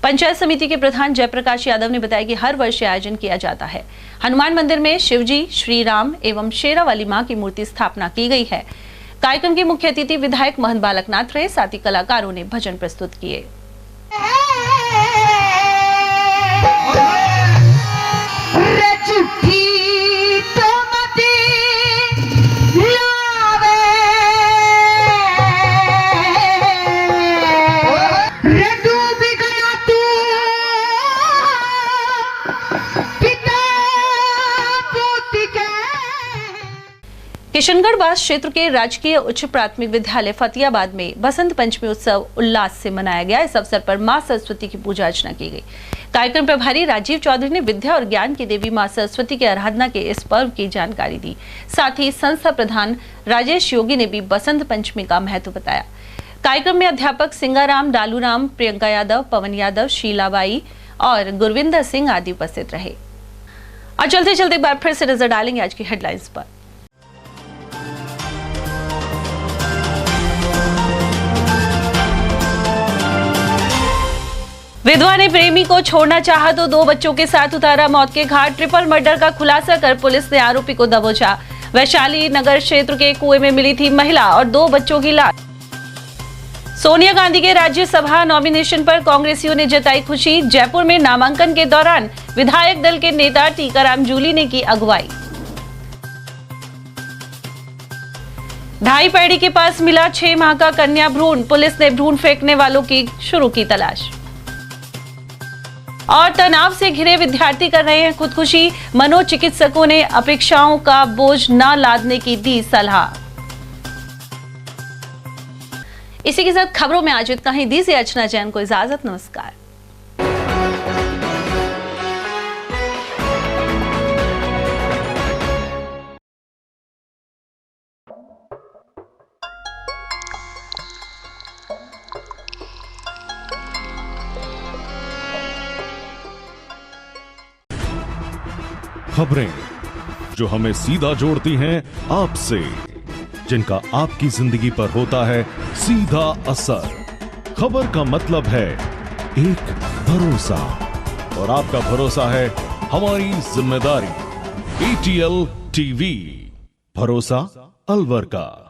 पंचायत समिति के प्रधान जयप्रकाश यादव ने बताया कि हर वर्ष आयोजन किया जाता है। हनुमान मंदिर में शिवजी, श्री राम एवं शेरा वाली मां की मूर्ति स्थापना की गई है। कार्यक्रम के मुख्य अतिथि विधायक मोहन बालकनाथ रहे, साथ ही कलाकारों ने भजन प्रस्तुत किए। किशनगढ़ बास क्षेत्र के राजकीय उच्च प्राथमिक विद्यालय फतियाबाद में बसंत पंचमी उत्सव उल्लास से मनाया गया। इस अवसर पर मां सरस्वती की पूजा अर्चना की गई। कार्यक्रम प्रभारी राजीव चौधरी ने विद्या और ज्ञान की देवी मां सरस्वती की आराधना के इस पर्व की जानकारी दी। साथ ही संस्था प्रधान राजेश योगी ने भी बसंत पंचमी का महत्व बताया। कार्यक्रम में अध्यापक सिंगाराम, डालूराम, प्रियंका यादव, पवन यादव, शीलाबाई और गुरविंदर सिंह आदि उपस्थित रहे। और चलते चलते एक बार फिर से नजर डालेंगे आज की हेडलाइंस पर। विधवा ने प्रेमी को छोड़ना चाहा तो 2 बच्चों के साथ उतारा मौत के घाट। ट्रिपल मर्डर का खुलासा कर पुलिस ने आरोपी को दबोचा। वैशाली नगर क्षेत्र के कुएं में मिली थी महिला और 2 बच्चों की लाश। सोनिया गांधी के राज्यसभा नॉमिनेशन पर कांग्रेसियों ने जताई खुशी। जयपुर में नामांकन के दौरान विधायक दल के नेता टीकाराम जूली ने की अगुवाई। ढाई पैड़ी के पास मिला 6 माह का कन्या भ्रूण। पुलिस ने भ्रूण फेंकने वालों की शुरू की तलाश। और तनाव से घिरे विद्यार्थी कर रहे हैं खुदकुशी। मनोचिकित्सकों ने अपेक्षाओं का बोझ न लादने की दी सलाह। इसी के साथ खबरों में आज इतना ही। दीजिए अर्चना जैन को इजाजत। नमस्कार। खबरें जो हमें सीधा जोड़ती हैं आपसे, जिनका आपकी जिंदगी पर होता है सीधा असर। खबर का मतलब है एक भरोसा, और आपका भरोसा है हमारी जिम्मेदारी। ATL TV, भरोसा अलवर का।